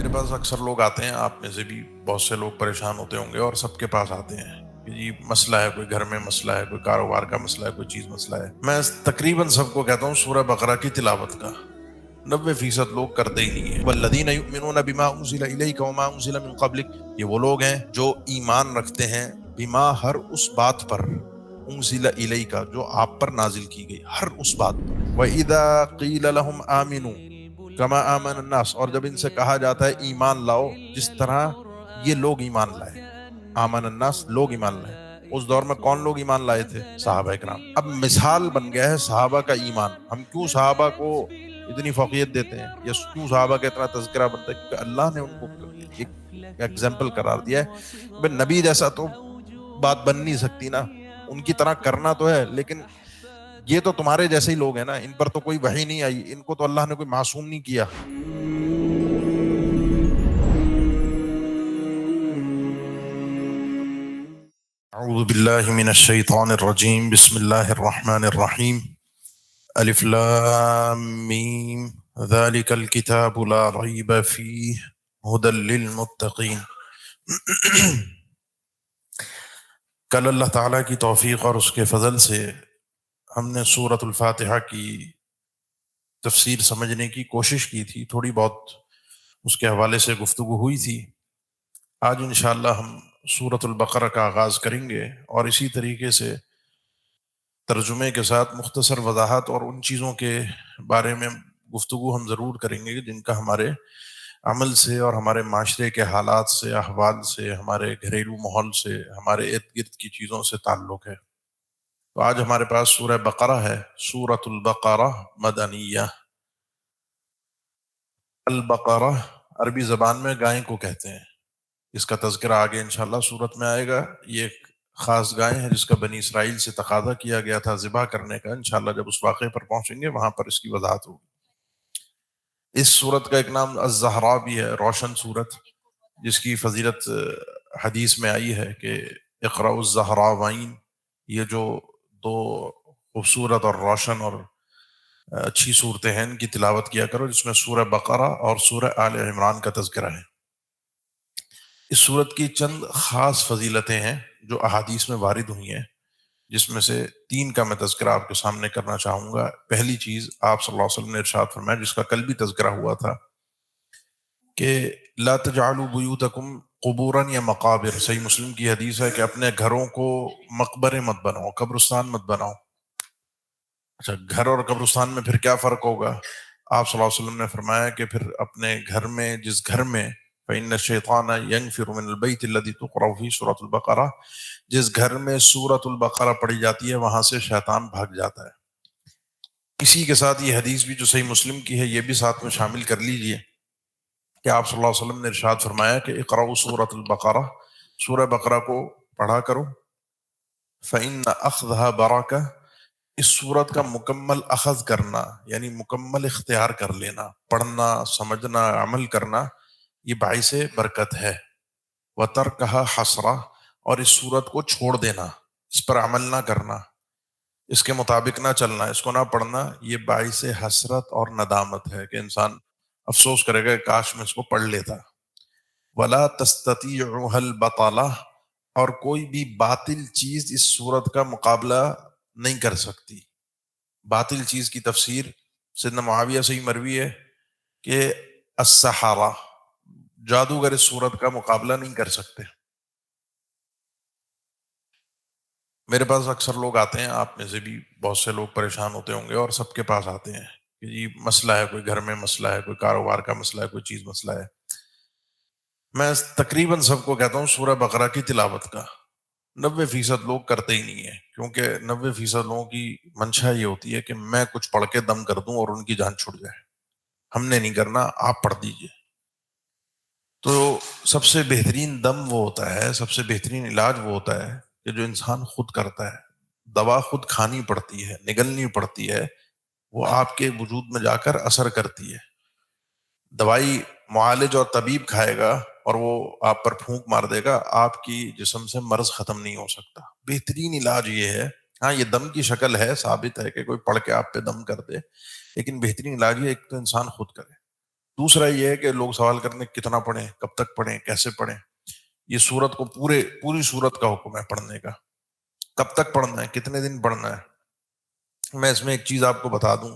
میرے پاس اکثر لوگ آتے ہیں، آپ میں سے بھی بہت سے لوگ پریشان ہوتے ہوں گے اور سب کے پاس آتے ہیں کہ جی مسئلہ ہے، کوئی گھر میں مسئلہ ہے، کوئی کاروبار کا مسئلہ ہے، کوئی چیز مسئلہ ہے۔ میں تقریباً سب کو کہتا ہوں سورہ بقرہ کی تلاوت کا 90% لوگ کرتے ہی نہیں ہیں۔ والذین یؤمنون بما انزل الیک وما انزل من قبلک، یہ وہ لوگ ہیں جو ایمان رکھتے ہیں بما، ہر اس بات پر، انزل الیک جو آپ پر نازل کی گئی، ہر اس بات پر۔ وَإِذَا قِيلَ لَهُمْ آمِنُوا کما آمن الناس، اور جب ان سے کہا جاتا ہے ایمان لاؤ جس طرح یہ لوگ ایمان لائے، آمن الناس لوگ ایمان لائے۔ اس دور میں کون لوگ ایمان لائے تھے؟ صحابہ اکرام۔ اب مثال بن گیا ہے صحابہ کا ایمان۔ ہم کیوں صحابہ کو اتنی فوقیت دیتے ہیں یا کیوں صحابہ کا اتنا تذکرہ بنتا ہے؟ کیونکہ اللہ نے ان کو ایک ایگزامپل قرار دیا ہے کہ نبی جیسا تو بات بن نہیں سکتی نا، ان کی طرح کرنا تو ہے، لیکن یہ تو تمہارے جیسے ہی لوگ ہیں نا، ان پر تو کوئی وحی نہیں آئی، ان کو تو اللہ نے کوئی معصوم نہیں کیا۔ اعوذ باللہ من الشیطان الرجیم، بسم اللہ الرحمن الرحیم، الف لام میم، ذالک الکتاب لا ریب فیہ ھدی للمتقین۔ کل اللہ تعالیٰ کی توفیق اور اس کے فضل سے ہم نے سورۃ الفاتحہ کی تفسیر سمجھنے کی کوشش کی تھی، تھوڑی بہت اس کے حوالے سے گفتگو ہوئی تھی۔ آج انشاءاللہ ہم سورۃ البقرہ کا آغاز کریں گے اور اسی طریقے سے ترجمے کے ساتھ مختصر وضاحت اور ان چیزوں کے بارے میں گفتگو ہم ضرور کریں گے جن کا ہمارے عمل سے اور ہمارے معاشرے کے حالات سے، احوال سے، ہمارے گھریلو ماحول سے، ہمارے ارد گرد کی چیزوں سے تعلق ہے۔ تو آج ہمارے پاس سورہ بقرہ ہے، سورۃ البقرہ مدنیہ۔ البقرہ عربی زبان میں گائے کو کہتے ہیں، اس کا تذکرہ آگے انشاءاللہ سورت میں آئے گا۔ یہ ایک خاص گائے ہے جس کا بنی اسرائیل سے تقاضا کیا گیا تھا ذبح کرنے کا، انشاءاللہ جب اس واقعے پر پہنچیں گے وہاں پر اس کی وضاحت ہوگی۔ اس سورت کا ایک نام الزہرا بھی ہے، روشن سورت، جس کی فضیلت حدیث میں آئی ہے کہ اقرأ الزہراوین، یہ جو دو خوبصورت اور روشن اور اچھی صورتیں ہیں ان کی تلاوت کیا کرو، جس میں سورہ بقرہ اور سورہ آل عمران کا تذکرہ ہے۔ اس سورت کی چند خاص فضیلتیں ہیں جو احادیث میں وارد ہوئی ہیں، جس میں سے 3 کا میں تذکرہ آپ کے سامنے کرنا چاہوں گا۔ پہلی چیز، آپ صلی اللہ علیہ وسلم نے ارشاد فرمایا، جس کا کل بھی تذکرہ ہوا تھا، کہ لا تجعلوا بیوتکم قبورا یا مقابر۔ صحیح مسلم کی حدیث ہے کہ اپنے گھروں کو مقبرے مت بناؤ، قبرستان مت بناؤ۔ اچھا، گھر اور قبرستان میں پھر کیا فرق ہوگا؟ آپ صلی اللہ علیہ وسلم نے فرمایا کہ پھر اپنے گھر میں، جس گھر میں فإن الشیطان ینفر من البیت الذی تقرأ فیہ سورۃ البقرہ، جس گھر میں سورۃ البقرہ پڑھی جاتی ہے وہاں سے شیطان بھاگ جاتا ہے۔ اسی کے ساتھ یہ حدیث بھی جو صحیح مسلم کی ہے، یہ بھی ساتھ میں شامل کر لیجئے کہ آپ صلی اللہ علیہ وسلم نے ارشاد فرمایا کہ اقرأوا سورۃ البقرہ، سورہ بقرہ کو پڑھا کرو، فإن أخذها برکہ، اس صورت کا مکمل اخذ کرنا یعنی مکمل اختیار کر لینا، پڑھنا، سمجھنا، عمل کرنا، یہ باعث برکت ہے۔ وَتَرْكَهَا حَسْرَةٌ، اور اس صورت کو چھوڑ دینا، اس پر عمل نہ کرنا، اس کے مطابق نہ چلنا، اس کو نہ پڑھنا، یہ باعث حسرت اور ندامت ہے کہ انسان افسوس کرے گا کہ کاش میں اس کو پڑھ لیتا۔ وَلَا تَسْتَطِيعُهَا الْبَطَلَةُ، اور کوئی بھی باطل چیز اس صورت کا مقابلہ نہیں کر سکتی۔ باطل چیز کی تفسیر سیدنا معاویہ سے ہی مروی ہے کہ السحرہ، جادوگر اس صورت کا مقابلہ نہیں کر سکتے۔ میرے پاس اکثر لوگ آتے ہیں، آپ میں سے بھی بہت سے لوگ پریشان ہوتے ہوں گے اور سب کے پاس آتے ہیں کہ جی مسئلہ ہے، کوئی گھر میں مسئلہ ہے، کوئی کاروبار کا مسئلہ ہے، کوئی چیز مسئلہ ہے۔ میں تقریباً سب کو کہتا ہوں سورہ بقرہ کی تلاوت کا 90% لوگ کرتے ہی نہیں ہیں، کیونکہ 90% لوگوں کی منشا یہ ہوتی ہے کہ میں کچھ پڑھ کے دم کر دوں اور ان کی جان چھوٹ جائے۔ ہم نے نہیں کرنا، آپ پڑھ دیجئے۔ تو سب سے بہترین دم وہ ہوتا ہے، سب سے بہترین علاج وہ ہوتا ہے کہ جو انسان خود کرتا ہے۔ دوا خود کھانی پڑتی ہے، نگلنی پڑتی ہے، وہ آپ کے وجود میں جا کر اثر کرتی ہے۔ دوائی معالج اور طبیب کھائے گا اور وہ آپ پر پھونک مار دے گا، آپ کی جسم سے مرض ختم نہیں ہو سکتا۔ بہترین علاج یہ ہے، ہاں یہ دم کی شکل ہے، ثابت ہے کہ کوئی پڑھ کے آپ پہ دم کر دے، لیکن بہترین علاج یہ ایک تو انسان خود کرے۔ دوسرا یہ ہے کہ لوگ سوال کرتے ہیں کتنا پڑھیں، کب تک پڑھیں، کیسے پڑھیں. یہ سورت کو پوری سورت کا حکم ہے پڑھنے کا. کب تک پڑھنا ہے، کتنے دن پڑھنا ہے. میں اس میں ایک چیز آپ کو بتا دوں.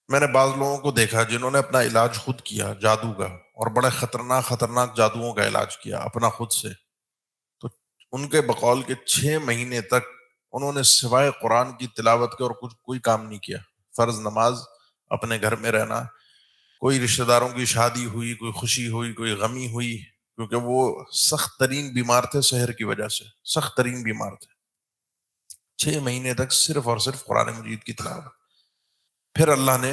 میں نے بعض لوگوں کو دیکھا جنہوں نے اپنا علاج خود کیا جادو کا، اور بڑے خطرناک جادوؤں کا علاج کیا اپنا خود سے. تو ان کے بقول کے 6 مہینے تک انہوں نے سوائے قرآن کی تلاوت کے اور کچھ کوئی کام نہیں کیا. فرض نماز، اپنے گھر میں رہنا، کوئی رشتہ داروں کی شادی ہوئی، کوئی خوشی ہوئی، کوئی غمی ہوئی، کیونکہ وہ سخت ترین بیمار تھے سحر کی وجہ سے، سخت ترین بیمار تھے. 6 مہینے تک صرف اور صرف قرآن مجید کی تلاوت. پھر اللہ نے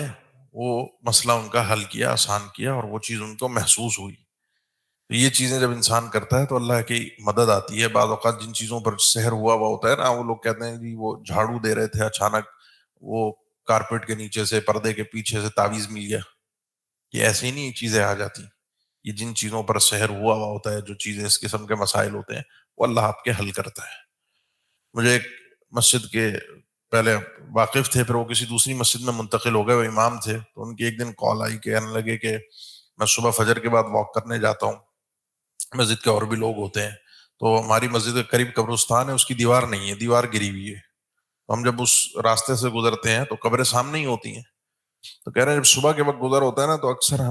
وہ مسئلہ ان کا حل کیا، آسان کیا، اور وہ چیز ان کو محسوس ہوئی. تو یہ چیزیں جب انسان کرتا ہے تو اللہ کی مدد آتی ہے. بعض اوقات جن چیزوں پر سحر ہوا ہوتا ہے نا، وہ لوگ کہتے ہیں جی وہ جھاڑو دے رہے تھے، اچانک وہ کارپیٹ کے نیچے سے، پردے کے پیچھے سے تعویذ مل گیا. یہ ایسی نہیں چیزیں آ جاتی. یہ جن چیزوں پر سحر ہوا ہوتا ہے، جو چیزیں اس قسم کے مسائل ہوتے ہیں، وہ اللہ آپ کے حل کرتا ہے. مجھے ایک مسجد کے پہلے واقف تھے، پھر وہ کسی دوسری مسجد میں منتقل ہو گئے، وہ امام تھے. تو ان کی ایک دن کال آئی، کہنے لگے کہ میں صبح فجر کے بعد واک کرنے جاتا ہوں، مسجد کے اور بھی لوگ ہوتے ہیں، تو ہماری مسجد کے قریب قبرستان ہے، اس کی دیوار نہیں ہے، دیوار گری ہوئی ہے. تو ہم جب اس راستے سے گزرتے ہیں تو قبریں سامنے ہی ہوتی ہیں. تو کہہ رہے ہیں جب صبح کے وقت گزر ہوتا ہے نا، تو اکثر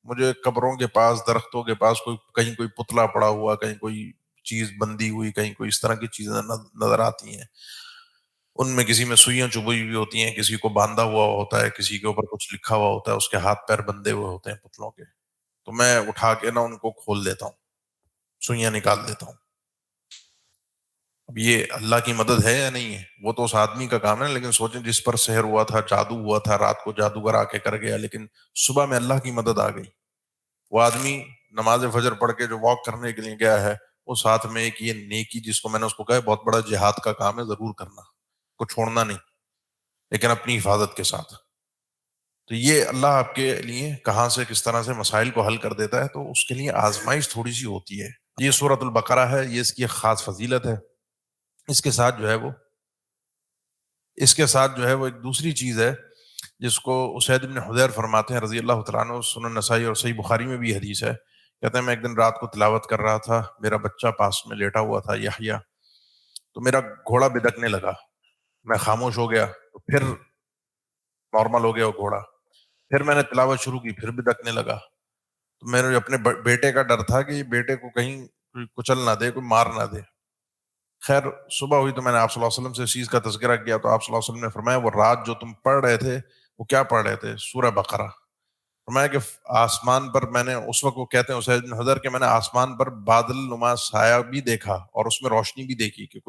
مجھے قبروں کے پاس، درختوں کے پاس کہیں کوئی پتلا پڑا ہوا، کہیں کوئی چیز بندی ہوئی، کہیں کوئی اس طرح کی چیزیں نظر آتی ہیں. ان میں کسی میں سوئیاں چبھی ہوئی ہوتی ہیں، کسی کو باندھا ہوا ہوتا ہے، کسی کے اوپر کچھ لکھا ہوا ہوتا ہے، اس کے ہاتھ پیر بندھے ہوئے ہوتے ہیں پتلوں کے. تو میں اٹھا کے نا ان کو کھول دیتا ہوں، سوئیاں نکال دیتا ہوں. اب یہ اللہ کی مدد ہے یا نہیں ہے؟ وہ تو اس آدمی کا کام ہے، لیکن سوچیں جس پر سحر ہوا تھا، جادو ہوا تھا، رات کو جادوگر آ کے کر گیا، لیکن صبح میں اللہ کی مدد آ گئی. وہ آدمی نماز فجر پڑھ کے جو واک کرنے کے لیے گیا ہے، وہ ساتھ میں ایک یہ نیکی، جس کو میں نے اس کو کہا ہے بہت بڑا جہاد کا کام ہے، ضرور کرنا، کو چھوڑنا نہیں، لیکن اپنی حفاظت کے ساتھ. تو یہ اللہ آپ کے لیے کہاں سے کس طرح سے مسائل کو حل کر دیتا ہے، تو اس کے لیے آزمائش تھوڑی سی ہوتی ہے. یہ سورۃ البقرہ ہے، یہ اس کی ایک خاص فضیلت ہے. اس کے ساتھ جو ہے وہ ایک دوسری چیز ہے جس کو اسید بن حضیر فرماتے ہیں رضی اللہ تعالیٰ عنہ. سنن نسائی اور صحیح بخاری میں بھی حدیث ہے. کہتے ہیں میں ایک دن رات کو تلاوت کر رہا تھا، میرا بچہ پاس میں لیٹا ہوا تھا، یحییٰ. تو میرا گھوڑا بدکنے لگا، میں خاموش ہو گیا، تو پھر نارمل ہو گیا وہ گھوڑا. پھر میں نے تلاوت شروع کی، پھر بدکنے لگا. تو میرے اپنے بیٹے کا ڈر تھا کہ یہ بیٹے کو کہیں کوئی کچل نہ دے، کوئی مار نہ دے. خیر صبح ہوئی تو میں نے آپ صلی اللہ علیہ وسلم سے اس چیز کا تذکرہ کیا، تو آپ صلی اللہ علیہ وسلم نے فرمایا وہ رات جو تم پڑھ رہے تھے وہ کیا پڑھ رہے تھے؟ سورہ بقرہ. فرمایا کہ آسمان پر میں نے اس وقت، وہ کہتے ہیں اسید بن حضر، کہ میں نے آسمان پر بادل نما سایہ بھی دیکھا اور اس میں روشنی بھی دیکھی، کہ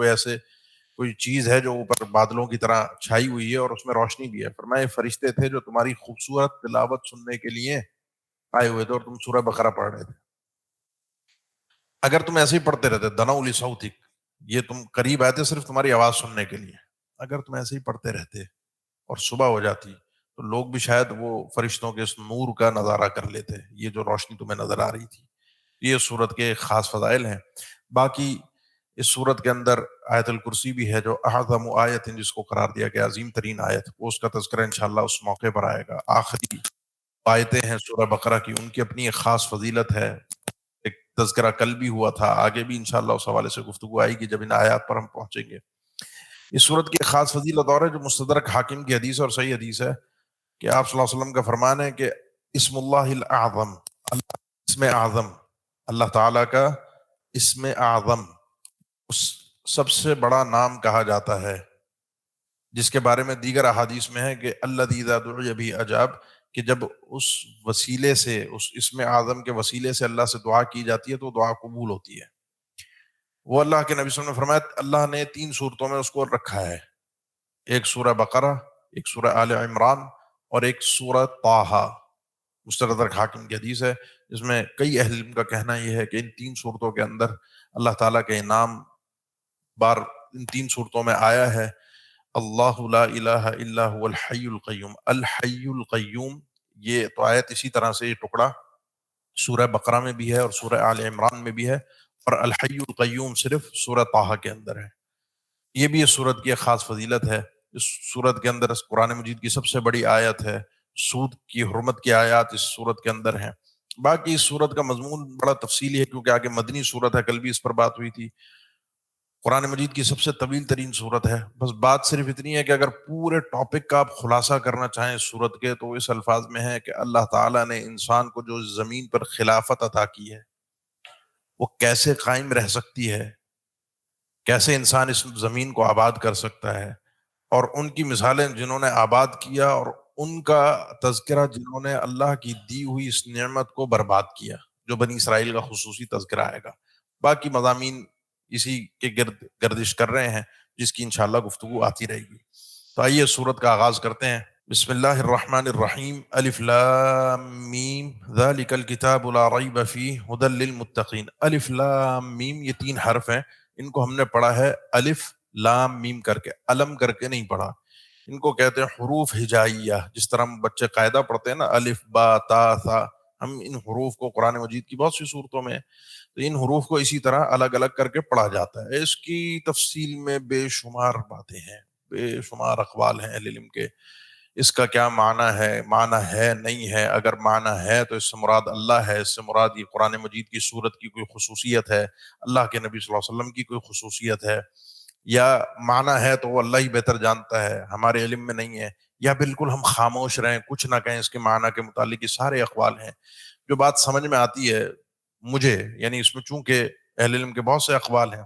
کوئی چیز ہے جو اوپر بادلوں کی طرح چھائی ہوئی ہے اور اس میں روشنی بھی ہے. فرمایا یہ فرشتے تھے جو تمہاری خوبصورت تلاوت سننے کے لیے آئے ہوئے تھے، اور تم سورہ بقرہ پڑھ رہے تھے. اگر تم ایسے ہی پڑھتے رہتے، دناؤ لصوتک، یہ تم قریب آئے تھے صرف تمہاری آواز سننے کے لیے، اگر تم ایسے ہی پڑھتے رہتے اور صبح ہو جاتی تو لوگ بھی شاید وہ فرشتوں کے اس نور کا نظارہ کر لیتے، یہ جو روشنی تمہیں نظر آ رہی تھی. یہ سورت کے خاص فضائل ہیں. باقی اس سورت کے اندر آیت الکرسی بھی ہے جو اعظم آیت، جس کو قرار دیا گیا عظیم ترین آیت، وہ اس کا تذکرہ انشاءاللہ اس موقع پر آئے گا. آخری آیتیں ہیں سورہ بقرہ کی، ان کی اپنی ایک خاص فضیلت ہے. ایک تذکرہ کل بھی ہوا تھا، آگے بھی انشاءاللہ اس حوالے سے گفتگو آئے گی جب ان آیات پر ہم پہنچیں گے. اس صورت کی ایک خاص فضیلت اور ہے جو مستدرک حاکم کی حدیث اور صحیح حدیث ہے، کہ آپ صلی اللہ علیہ وسلم کا فرمان ہے کہ اسم اللہ الاعظم، اسم اعظم، اللہ تعالیٰ کا اسم اعظم اس سب سے بڑا نام کہا جاتا ہے، جس کے بارے میں دیگر احادیث میں ہے کہ الذی اذا دعی بہ اجاب، کہ جب اس وسیلے سے، اس اسم اعظم کے وسیلے سے اللہ سے دعا کی جاتی ہے تو دعا قبول ہوتی ہے. وہ اللہ کے نبی صلی اللہ علیہ وسلم نے فرمایا اللہ نے 3 صورتوں میں اس کو رکھا ہے، ایک سورہ بقرہ، ایک سورہ آل عمران، اور ایک سورہ طٰہٰ. مستدرک حاکم کی حدیث ہے، جس میں کئی اہل علم کا کہنا یہ ہے کہ ان 3 صورتوں کے اندر اللہ تعالیٰ کے انعام بار ان 3 صورتوں میں آیا ہے. اللہ لا الہ الا هو الحی القیوم، الحی القیوم. یہ تو آیت اسی طرح سے یہ ٹکڑا سورہ بقرہ میں بھی ہے اور سورہ آل عمران میں بھی ہے، اور الحی القیوم صرف سورہ طٰہٰ کے اندر ہے. یہ بھی اس سورت کی ایک خاص فضیلت ہے. اس سورت کے اندر اس قرآن مجید کی سب سے بڑی آیت ہے سود کی حرمت کی آیات اس صورت کے اندر ہیں۔ باقی اس صورت کا مضمون بڑا تفصیلی ہے، کیونکہ آگے مدنی صورت ہے، کل بھی اس پر بات ہوئی تھی۔ قرآن مجید کی سب سے طویل ترین صورت ہے۔ بس بات صرف اتنی ہے کہ اگر پورے ٹاپک کا آپ خلاصہ کرنا چاہیں اس صورت کے، تو اس الفاظ میں ہے کہ اللہ تعالیٰ نے انسان کو جو زمین پر خلافت عطا کی ہے، وہ کیسے قائم رہ سکتی ہے، کیسے انسان اس زمین کو آباد کر سکتا ہے، اور ان کی مثالیں جنہوں نے آباد کیا، اور ان کا تذکرہ جنہوں نے اللہ کی دی ہوئی اس نعمت کو برباد کیا، جو بنی اسرائیل کا خصوصی تذکرہ آئے گا۔ باقی مضامین اسی کے گرد گردش کر رہے ہیں، جس کی انشاءاللہ گفتگو آتی رہے گی۔ تو آئیے سورت کا آغاز کرتے ہیں۔ بسم اللہ الرحمن الرحیم، الف لام میم ذالک الکتاب لا ریب فیہ ھدی للمتقین۔ الف لام میم، یہ 3 حرف ہیں، ان کو ہم نے پڑھا ہے الف لام میم کر کے، علم کر کے نہیں پڑھا۔ ان کو کہتے ہیں حروف ہجائیہ، جس طرح ہم بچے قاعدہ پڑھتے ہیں نا، الف با تا ثا، ہم ان حروف کو قرآن مجید کی بہت سی صورتوں میں، تو ان حروف کو اسی طرح الگ الگ کر کے پڑھا جاتا ہے۔ اس کی تفصیل میں بے شمار باتیں ہیں، بے شمار اقوال ہیں اہل علم کے۔ اس کا کیا معنی ہے نہیں ہے، اگر معنی ہے تو اس سے مراد اللہ ہے، اس سے مراد یہ قرآن مجید کی صورت کی کوئی خصوصیت ہے، اللہ کے نبی صلی اللہ علیہ وسلم کی کوئی خصوصیت ہے، یا معنی ہے تو وہ اللہ ہی بہتر جانتا ہے، ہمارے علم میں نہیں ہے، یا بالکل ہم خاموش رہیں، کچھ نہ کہیں اس کے معنی کے متعلق۔ یہ سارے اقوال ہیں۔ جو بات سمجھ میں آتی ہے مجھے، یعنی اس میں چونکہ اہل علم کے بہت سے اقوال ہیں،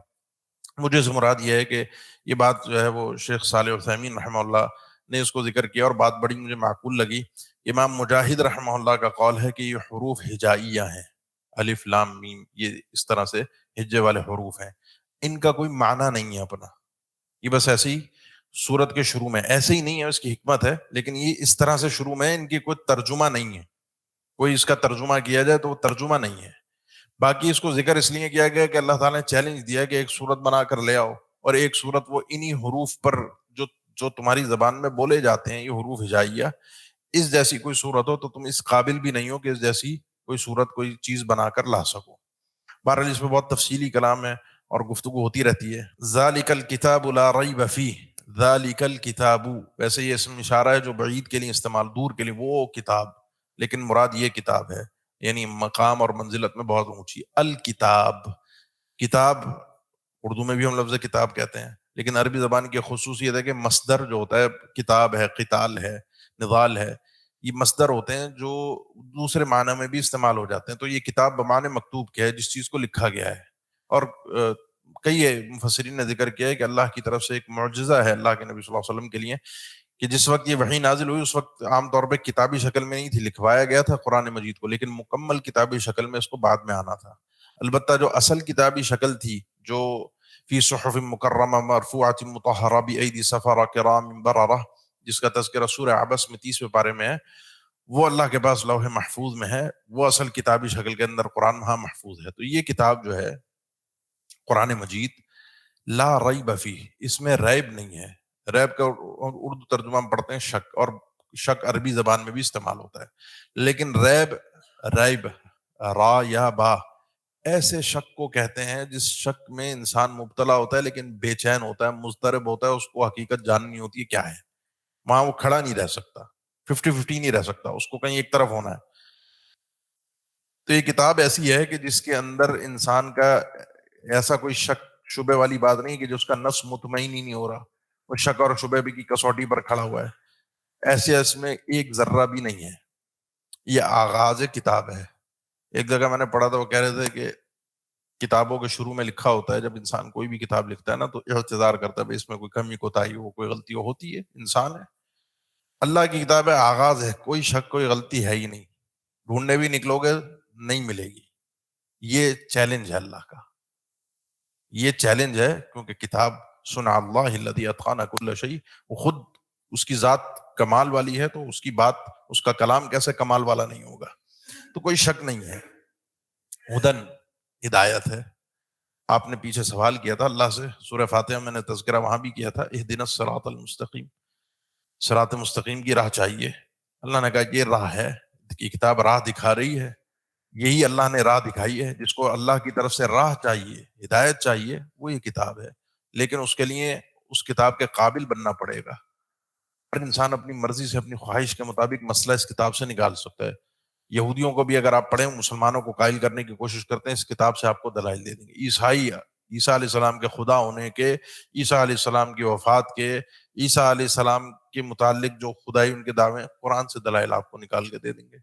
مجھے سے مراد یہ ہے کہ یہ بات جو ہے وہ شیخ صالح عثیمین رحمہ اللہ نے اس کو ذکر کیا، اور بات بڑی مجھے معقول لگی۔ امام مجاہد رحمہ اللہ کا قول ہے کہ یہ حروف ہجائیہ ہیں، الف لام میم، یہ اس طرح سے ہجے والے حروف ہیں، ان کا کوئی معنی نہیں ہے اپنا، یہ بس ایسے ہی سورت کے شروع میں ایسے ہی نہیں ہے، اس کی حکمت ہے، لیکن یہ اس طرح سے شروع میں، ان کی کوئی ترجمہ نہیں ہے، کوئی اس کا ترجمہ کیا جائے تو وہ ترجمہ نہیں ہے۔ باقی اس کو ذکر اس لیے کیا گیا کہ اللہ تعالیٰ نے چیلنج دیا کہ ایک صورت بنا کر لے آؤ، اور ایک صورت وہ انہی حروف پر جو جو تمہاری زبان میں بولے جاتے ہیں، یہ حروف ہجائیہ، اس جیسی کوئی صورت ہو تو تم اس قابل بھی نہیں ہو کہ اس جیسی کوئی صورت، کوئی چیز بنا کر لا سکو۔ بہرحال اس میں بہت تفصیلی کلام ہے اور گفتگو ہوتی رہتی ہے۔ ذالک الکتاب لا ریب فیہ، ذالک الکتاب، ویسے یہ اسم اشارہ ہے جو بعید کے لیے استعمال، دور کے لیے، وہ کتاب، لیکن مراد یہ کتاب ہے، یعنی مقام اور منزلت میں بہت اونچی۔ الکتاب، کتاب اردو میں بھی ہم لفظ کتاب کہتے ہیں، لیکن عربی زبان کی خصوصیت ہے کہ مصدر جو ہوتا ہے، کتاب ہے، قتال ہے، نضال ہے، یہ مصدر ہوتے ہیں جو دوسرے معنی میں بھی استعمال ہو جاتے ہیں۔ تو یہ کتاب بمعنی مکتوب کیا ہے، جس چیز کو لکھا گیا ہے، اور کئی مفسرین نے ذکر کیا ہے کہ اللہ کی طرف سے ایک معجزہ ہے اللہ کے نبی صلی اللہ علیہ وسلم کے لیے، کہ جس وقت یہ وحی نازل ہوئی اس وقت عام طور پہ کتابی شکل میں نہیں تھی، لکھوایا گیا تھا قرآن مجید کو، لیکن مکمل کتابی شکل میں اس کو بعد میں آنا تھا۔ البتہ جو اصل کتابی شکل تھی، جو فی صحف مکرمہ مرفوعۃ مطہرہ بایدی سفرہ کرام بررہ، جس کا تذکرہ سورہ عبس میں 30ویں پارے میں ہے، وہ اللہ کے پاس لوح محفوظ میں ہے، وہ اصل کتابی شکل کے اندر قرآن وہاں محفوظ ہے۔ تو یہ کتاب جو ہے قرآن مجید، لا ریب فیہ، اس میں ریب نہیں ہے۔ ریب کا اردو ترجمہ ہم پڑھتے ہیں شک، اور شک عربی زبان میں بھی استعمال ہوتا ہے، لیکن ریب را یا با، ایسے شک کو کہتے ہیں جس شک میں انسان مبتلا ہوتا ہے لیکن بے چین ہوتا ہے، مضطرب ہوتا ہے، اس کو حقیقت جاننی ہوتی ہے کیا ہے، وہاں وہ کھڑا نہیں رہ سکتا، 50-50 نہیں رہ سکتا، اس کو کہیں ایک طرف ہونا ہے۔ تو یہ کتاب ایسی ہے کہ جس کے اندر انسان کا ایسا کوئی شک شبے والی بات نہیں کہ جو اس کا نفس مطمئن ہی نہیں ہو رہا، وہ شک اور شبے بھی کی کسوٹی پر کھڑا ہوا ہے، ایسے اس میں ایک ذرہ بھی نہیں ہے۔ یہ آغاز کتاب ہے۔ ایک جگہ میں نے پڑھا تھا، وہ کہہ رہے تھے کہ کتابوں کے شروع میں لکھا ہوتا ہے، جب انسان کوئی بھی کتاب لکھتا ہے نا، تو اعتذار کرتا ہے بھائی اس میں کوئی کمی کوتاہی ہو، کوئی غلطی ہوتی ہے، انسان ہے۔ اللہ کی کتاب ہے، آغاز ہے، کوئی شک کوئی غلطی ہے ہی نہیں، ڈھونڈنے بھی نکلو گے نہیں ملے گی۔ یہ چیلنج ہے اللہ کا، یہ چیلنج ہے، کیونکہ کتاب صنع اللہ الذی اتقن کل شیء، وہ خود اس کی ذات کمال والی ہے، تو اس کی بات، اس کا کلام کیسے کمال والا نہیں ہوگا؟ تو کوئی شک نہیں ہے۔ ہدن، ہدایت ہے۔ آپ نے پیچھے سوال کیا تھا اللہ سے، سورہ فاتحہ میں نے تذکرہ وہاں بھی کیا تھا، اہدنا الصراط المستقیم، صراط مستقیم کی راہ چاہیے۔ اللہ نے کہا یہ راہ ہے، یہ کتاب راہ دکھا رہی ہے، یہی اللہ نے راہ دکھائی ہے۔ جس کو اللہ کی طرف سے راہ چاہیے، ہدایت چاہیے، وہ یہ کتاب ہے، لیکن اس کے لیے اس کتاب کے قابل بننا پڑے گا۔ ہر انسان اپنی مرضی سے اپنی خواہش کے مطابق مسئلہ اس کتاب سے نکال سکتا ہے. یہودیوں کو بھی اگر آپ پڑھیں مسلمانوں کو قائل کرنے کی کوشش کرتے ہیں اس کتاب سے آپ کو دلائل دے دیں گے. عیسیٰ علیہ السلام کے خدا ہونے کے، عیسیٰ علیہ السلام کی وفات کے، عیسیٰ علیہ السلام کے متعلق جو خدائی ان کے دعوے قرآن سے دلائل آپ کو نکال کے دے دیں گے.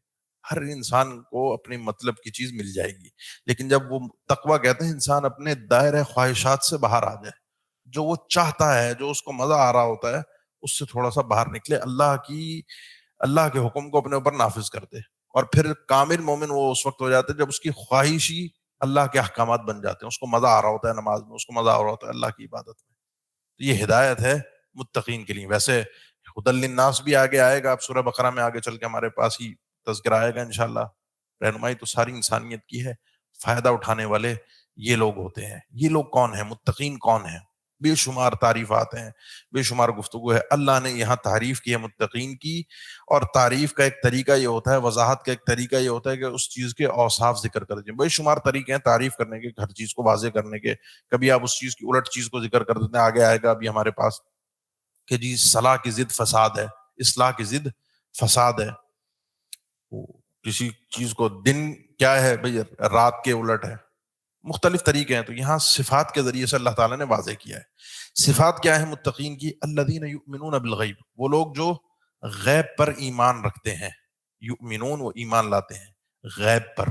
ہر انسان کو اپنے مطلب کی چیز مل جائے گی. لیکن جب وہ تقویٰ کہتے ہیں انسان اپنے دائرہ خواہشات سے باہر آ جائے، جو وہ چاہتا ہے، جو اس کو مزہ آ رہا ہوتا ہے، اس سے تھوڑا سا باہر نکلے، اللہ کے حکم کو اپنے اوپر نافذ کر دے. اور پھر کامل مومن وہ اس وقت ہو جاتے ہیں جب اس کی خواہش ہی اللہ کے احکامات بن جاتے ہیں. اس کو مزہ آ رہا ہوتا ہے نماز میں، اس کو مزہ آ رہا ہوتا ہے اللہ کی عبادت میں. تو یہ ہدایت ہے متقین کے لیے. ویسے ہدی للناس بھی آگے آئے گا، اب سورہ بقرہ میں آگے چل کے ہمارے پاس ہی تذکرہ آئے گا انشاءاللہ. رہنمائی تو ساری انسانیت کی ہے، فائدہ اٹھانے والے یہ لوگ ہوتے ہیں. یہ لوگ کون ہیں؟ متقین کون ہیں؟ بے شمار تعریفات ہیں، بے شمار گفتگو ہے. اللہ نے یہاں تعریف کی ہے متقین کی، اور تعریف کا ایک طریقہ یہ ہوتا ہے، وضاحت کا ایک طریقہ یہ ہوتا ہے کہ اس چیز کے اوصاف ذکر کر دیں. بے شمار طریقے ہیں تعریف کرنے کے، ہر چیز کو واضح کرنے کے. کبھی آپ اس چیز کی الٹ چیز کو ذکر کر دیتے ہیں. آگے آئے گا ابھی ہمارے پاس کہ جی صلاح کی ضد فساد ہے، اصلاح کی ضد فساد ہے. کسی چیز کو دن کیا ہے بھئی، رات کے الٹ ہے. مختلف طریقے ہیں. تو یہاں صفات کے ذریعے سے اللہ تعالیٰ نے واضح کیا ہے. صفات کیا ہے متقین کی؟ الذین یؤمنون بالغیب، وہ لوگ جو غیب پر ایمان رکھتے ہیں. یؤمنون، وہ ایمان لاتے ہیں غیب پر.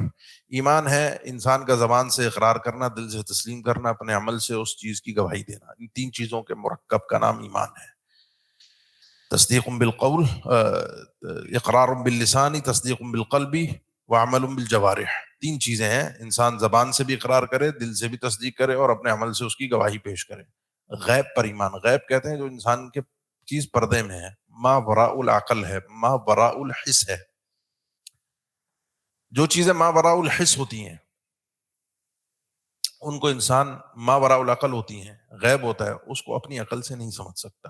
ایمان ہے انسان کا زبان سے اقرار کرنا، دل سے تسلیم کرنا، اپنے عمل سے اس چیز کی گواہی دینا. ان تین چیزوں کے مرکب کا نام ایمان ہے. تصدیق بالقول، اقرار باللسان، تصدیق بالقلب، وعمل بالجوارح. تین چیزیں ہیں. انسان زبان سے بھی اقرار کرے، دل سے بھی تصدیق کرے، اور اپنے عمل سے اس کی گواہی پیش کرے. غیب پر ایمان. غیب کہتے ہیں جو انسان کے چیز پردے میں ہے، ما وراء العقل ہے، ما وراء الحس ہے. جو چیزیں ما وراء الحس ہوتی ہیں ان کو انسان، ما وراء العقل ہوتی ہیں، غیب ہوتا ہے، اس کو اپنی عقل سے نہیں سمجھ سکتا.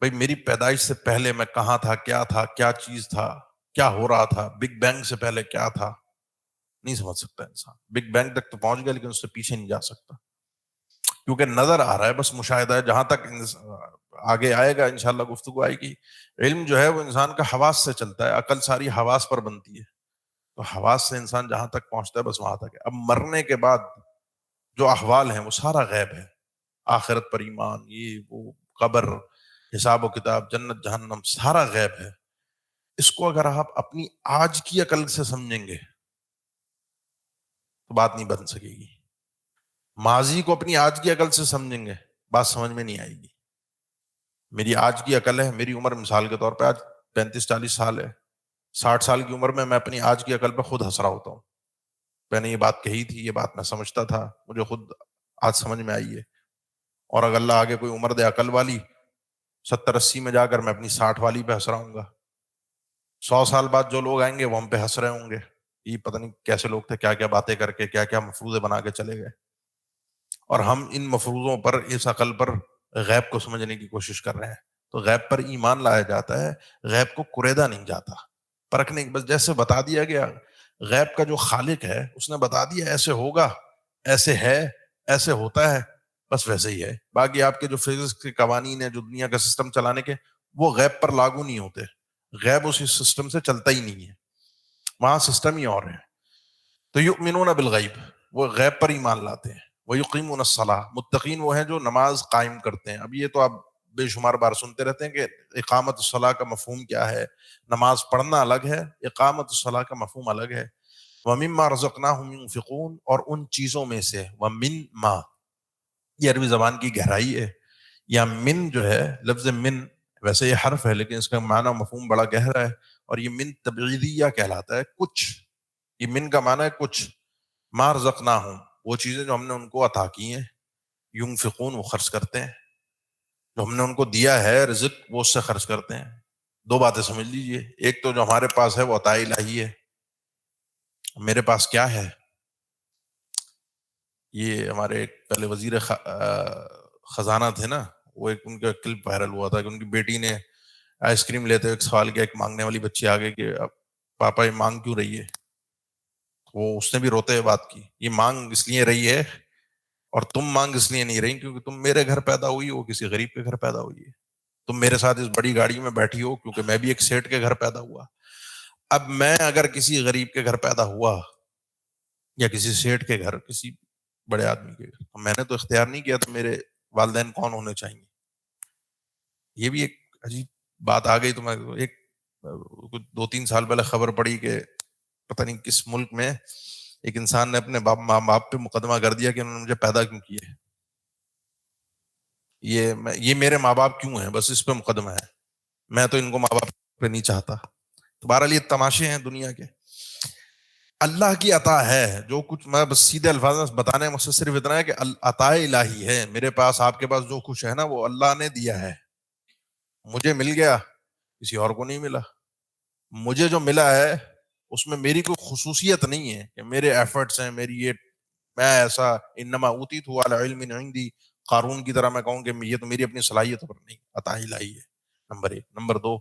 بھئی میری پیدائش سے پہلے میں کہاں تھا، کیا چیز تھا، کیا ہو رہا تھا، بگ بینگ سے پہلے کیا تھا، نہیں سمجھ سکتا انسان. بگ بینگ تک تو پہنچ گیا لیکن اس سے پیچھے نہیں جا سکتا، کیونکہ نظر آ رہا ہے، بس مشاہدہ ہے. جہاں تک آگے آئے گا انشاءاللہ گفتگو آئے گی. علم جو ہے وہ انسان کا حواس سے چلتا ہے، عقل ساری حواس پر بنتی ہے. تو حواس سے انسان جہاں تک پہنچتا ہے بس وہاں تک ہے. اب مرنے کے بعد جو احوال ہیں وہ سارا غیب ہے. آخرت پر ایمان، یہ وہ، قبر، حساب و کتاب، جنت جہنم، سارا غیب ہے. اس کو اگر آپ اپنی آج کی عقل سے سمجھیں گے تو بات نہیں بن سکے گی. ماضی کو اپنی آج کی عقل سے سمجھیں گے، بات سمجھ میں نہیں آئے گی. میری آج کی عقل ہے، میری عمر مثال کے طور پہ آج 35-40 سال ہے. 60 سال کی عمر میں اپنی آج کی عقل پہ خود ہنس رہا ہوتا ہوں. میں نے یہ بات کہی تھی، یہ بات میں سمجھتا تھا، مجھے خود آج سمجھ میں آئی ہے. اور اگر اللہ آگے کوئی عمر دے عقل والی، 70-80 میں جا کر میں اپنی 60 والی پہ ہنس رہا ہوں گا. 100 سال بعد جو لوگ آئیں گے وہ ہم پہ ہنس رہے ہوں گے، یہ پتہ نہیں کیسے لوگ تھے، کیا کیا باتیں کر کے، کیا کیا مفروضے بنا کے چلے گئے. اور ہم ان مفروضوں پر، اس عقل پر غیب کو سمجھنے کی کوشش کر رہے ہیں. تو غیب پر ایمان لایا جاتا ہے، غیب کو کریدا نہیں جاتا. پرکھنے، بس جیسے بتا دیا گیا، غیب کا جو خالق ہے اس نے بتا دیا ایسے ہوگا، ایسے ہے، ایسے ہوتا ہے، بس ویسے ہی ہے. باقی آپ کے جو فزکس کے قوانین ہیں، جو دنیا کا سسٹم چلانے کے، وہ غیب پر لاگو نہیں ہوتے. غیب اسی سسٹم سے چلتا ہی نہیں ہے، وہاں سسٹم ہی اور ہے. تو یؤمنون بالغیب، وہ غیب پر ایمان لاتے ہیں. ویقیمون الصلاۃ، متقین وہ ہیں جو نماز قائم کرتے ہیں. اب یہ تو آپ بے شمار بار سنتے رہتے ہیں کہ اقامت الصلاۃ کا مفہوم کیا ہے. نماز پڑھنا الگ ہے، اقامت الصلاۃ کا مفہوم الگ ہے. وَمِمَّا رَزَقْنَاهُمْ يُنْفِقُونَ، اور ان چیزوں میں سے، وَمِن ما، یہ عربی زبان کی گہرائی ہے. یا من جو ہے، لفظ من ویسے یہ حرف ہے لیکن اس کا معنی مفہوم بڑا گہرا ہے. اور یہ من تبعیدیہ کہلاتا ہے، کچھ. یہ من کا معنی ہے کچھ. ما رزقناہم، وہ چیزیں جو ہم نے ان کو عطا کی ہیں. ینفقون، وہ خرچ کرتے ہیں. جو ہم نے ان کو دیا ہے رزق، وہ اس سے خرچ کرتے ہیں. دو باتیں سمجھ لیجئے. ایک تو جو ہمارے پاس ہے وہ عطا الہی ہے. میرے پاس کیا ہے؟ یہ ہمارے ایک پہلے وزیر خزانہ تھے نا، وہ ایک ان کا کلپ وائرل ہوا تھا کہ ان کی بیٹی نے آئس کریم لیتے ہوئے ایک سوال کیا، ایک مانگنے والی بچی آگے کہ پاپا یہ مانگ کیوں رہی ہے؟ وہ اس نے بھی روتے ہوئے بات کی، یہ مانگ اس لیے رہی ہے، اور تم مانگ اس لیے نہیں رہی کیونکہ تم میرے گھر پیدا ہوئی، وہ کسی غریب کے گھر پیدا ہوئی ہے. تم میرے ساتھ اس بڑی گاڑی میں بیٹھی ہو کیونکہ میں بھی ایک سیٹ کے گھر پیدا ہوا. اب میں اگر کسی غریب کے گھر پیدا ہوا یا کسی سیٹ کے گھر، کسی بڑے آدمی کے گھر، تو میں نے تو اختیار نہیں کیا تو میرے والدین کون ہونے چاہیے. یہ بھی ایک عجیب بات آ گئی. تو میں ایک 2-3 سال پہلے خبر پڑی کہ پتہ نہیں کس ملک میں ایک انسان نے اپنے ماں باپ پہ مقدمہ کر دیا کہ انہوں نے مجھے پیدا کیوں کیے. یہ میرے ماں باپ کیوں ہیں، بس اس پہ مقدمہ ہے. میں تو ان کو ماں باپ پہ نہیں چاہتا. تو بہرحال یہ تماشے ہیں دنیا کے. اللہ کی عطا ہے جو کچھ، میں بس سیدھے الفاظ میں بتانے کا مقصد صرف اتنا ہے کہ عطا الہی ہے. میرے پاس، آپ کے پاس جو کچھ ہے نا وہ اللہ نے دیا ہے. مجھے مل گیا، کسی اور کو نہیں ملا. مجھے جو ملا ہے اس میں میری کوئی خصوصیت نہیں ہے کہ میرے ایفرٹس ہیں، میری یہ، میں ایسا انما اوتیت علی علم عندی، قارون کی طرح میں کہوں کہ یہ تو میری اپنی صلاحیت پر نہیں، عطا الہی ہے. نمبر 1. نمبر 2،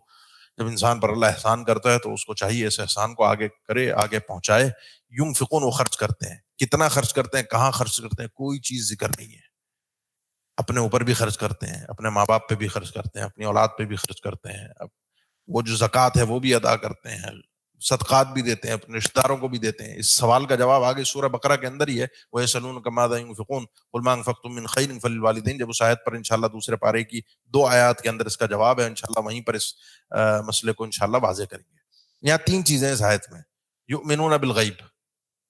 جب انسان پر اللہ احسان کرتا ہے تو اس کو چاہیے اس احسان کو آگے کرے، آگے پہنچائے. ینفقون، وہ خرچ کرتے ہیں. کتنا خرچ کرتے ہیں، کہاں خرچ کرتے ہیں، کوئی چیز ذکر نہیں ہے. اپنے اوپر بھی خرچ کرتے ہیں، اپنے ماں باپ پہ بھی خرچ کرتے ہیں، اپنی اولاد پہ بھی خرچ کرتے ہیں. اب وہ جو زکوٰۃ ہے وہ بھی ادا کرتے ہیں، صدقات بھی دیتے ہیں، اپنے رشتہ داروں کو بھی دیتے ہیں. اس سوال کا جواب آگے سورہ بقرہ کے اندر ہی ہے. وَيَسْأَلُونَكَ مَاذَا يُنْفِقُونَ قُلْ مَا أَنفَقْتُم مِّن خَيْرٍ فَلِلْوَالِدَيْنِ. جب اس آیت پر انشاءاللہ دوسرے پارے کی 2 آیات کے اندر اس کا جواب ہے، انشاءاللہ وہیں پر اس مسئلے کو انشاءاللہ واضح کریں گے. یہاں 3 چیزیں اس آیت میں. یؤمنون بالغیب،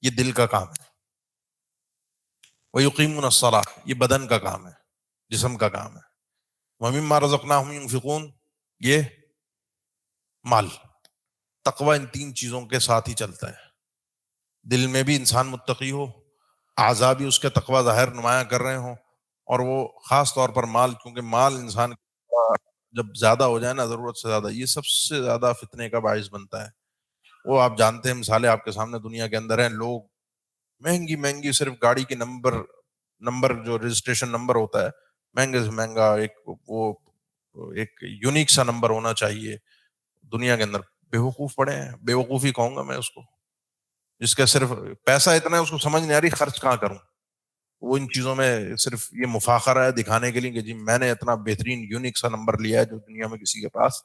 یہ دل کا کام ہے. وَيُقِيمُونَ الصَّلَاةَ، یہ بدن کا کام ہے، جسم کا کام ہے. وَمِمَّا رَزَقْنَاهُمْ يُنْفِقُونَ، یہ مال. تقوی ان 3 چیزوں کے ساتھ ہی چلتا ہے. دل میں بھی انسان متقی ہو، اعضاء بھی اس کے تقوی ظاہر نمایاں کر رہے ہوں، اور وہ خاص طور پر مال، کیونکہ مال انسان کا جب زیادہ ہو جائے نا، ضرورت سے زیادہ، یہ سب سے زیادہ فتنے کا باعث بنتا ہے. وہ آپ جانتے ہیں، مثالیں آپ کے سامنے دنیا کے اندر ہیں. لوگ مہنگی مہنگی صرف گاڑی کی نمبر جو رجسٹریشن نمبر ہوتا ہے، مہنگے سے مہنگا وہ ایک یونیک سا نمبر ہونا چاہیے دنیا کے اندر. بیوقوف پڑے ہیں، بیوقوفی کہوں گا میں اس کو، جس کا صرف پیسہ اتنا ہے اس کو سمجھ نہیں آ رہی خرچ کہاں کروں. وہ ان چیزوں میں صرف یہ مفاخرہ ہے دکھانے کے لیے کہ جی میں نے اتنا بہترین یونیک سا نمبر لیا ہے جو دنیا میں کسی کے پاس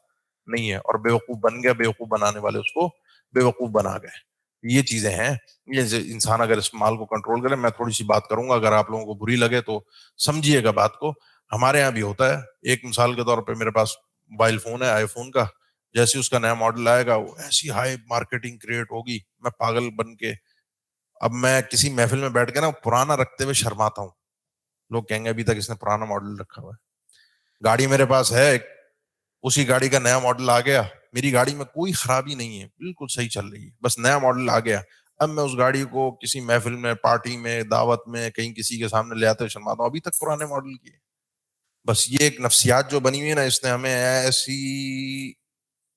نہیں ہے، اور بیوقوف بن گیا. بیوقوف بنانے والے اس کو بیوقوف بنا گئے. یہ چیزیں ہیں. یہ انسان اگر اس مال کو کنٹرول کرے، میں تھوڑی سی بات کروں گا، اگر آپ لوگوں کو بری لگے تو سمجھیے گا بات کو. ہمارے ہاں بھی ہوتا ہے. ایک مثال کے طور پہ میرے پاس موبائل فون ہے، آئی فون کا. جیسے اس کا نیا ماڈل آئے گا وہ ایسی ہائی مارکیٹنگ کریٹ ہوگی، میں پاگل بن کے، اب میں کسی محفل میں بیٹھ کے نا پرانا رکھتے ہوئے شرماتا ہوں. لوگ کہیں گے ابھی تک اس نے پرانا ماڈل رکھا ہوا ہے. گاڑی میرے پاس ہے ایک، اسی گاڑی کا نیا ماڈل آ گیا. میری گاڑی میں کوئی خرابی نہیں ہے، بالکل صحیح چل رہی ہے، بس نیا ماڈل آ گیا. اب میں اس گاڑی کو کسی محفل میں، پارٹی میں، دعوت میں، کہیں کسی کے سامنے لے آتے ہوئے شرماتا ہوں. ابھی تک پرانے ماڈل کی ہے. بس یہ ایک نفسیات جو بنی ہوئی ہے نا، اس نے ہمیں ایسی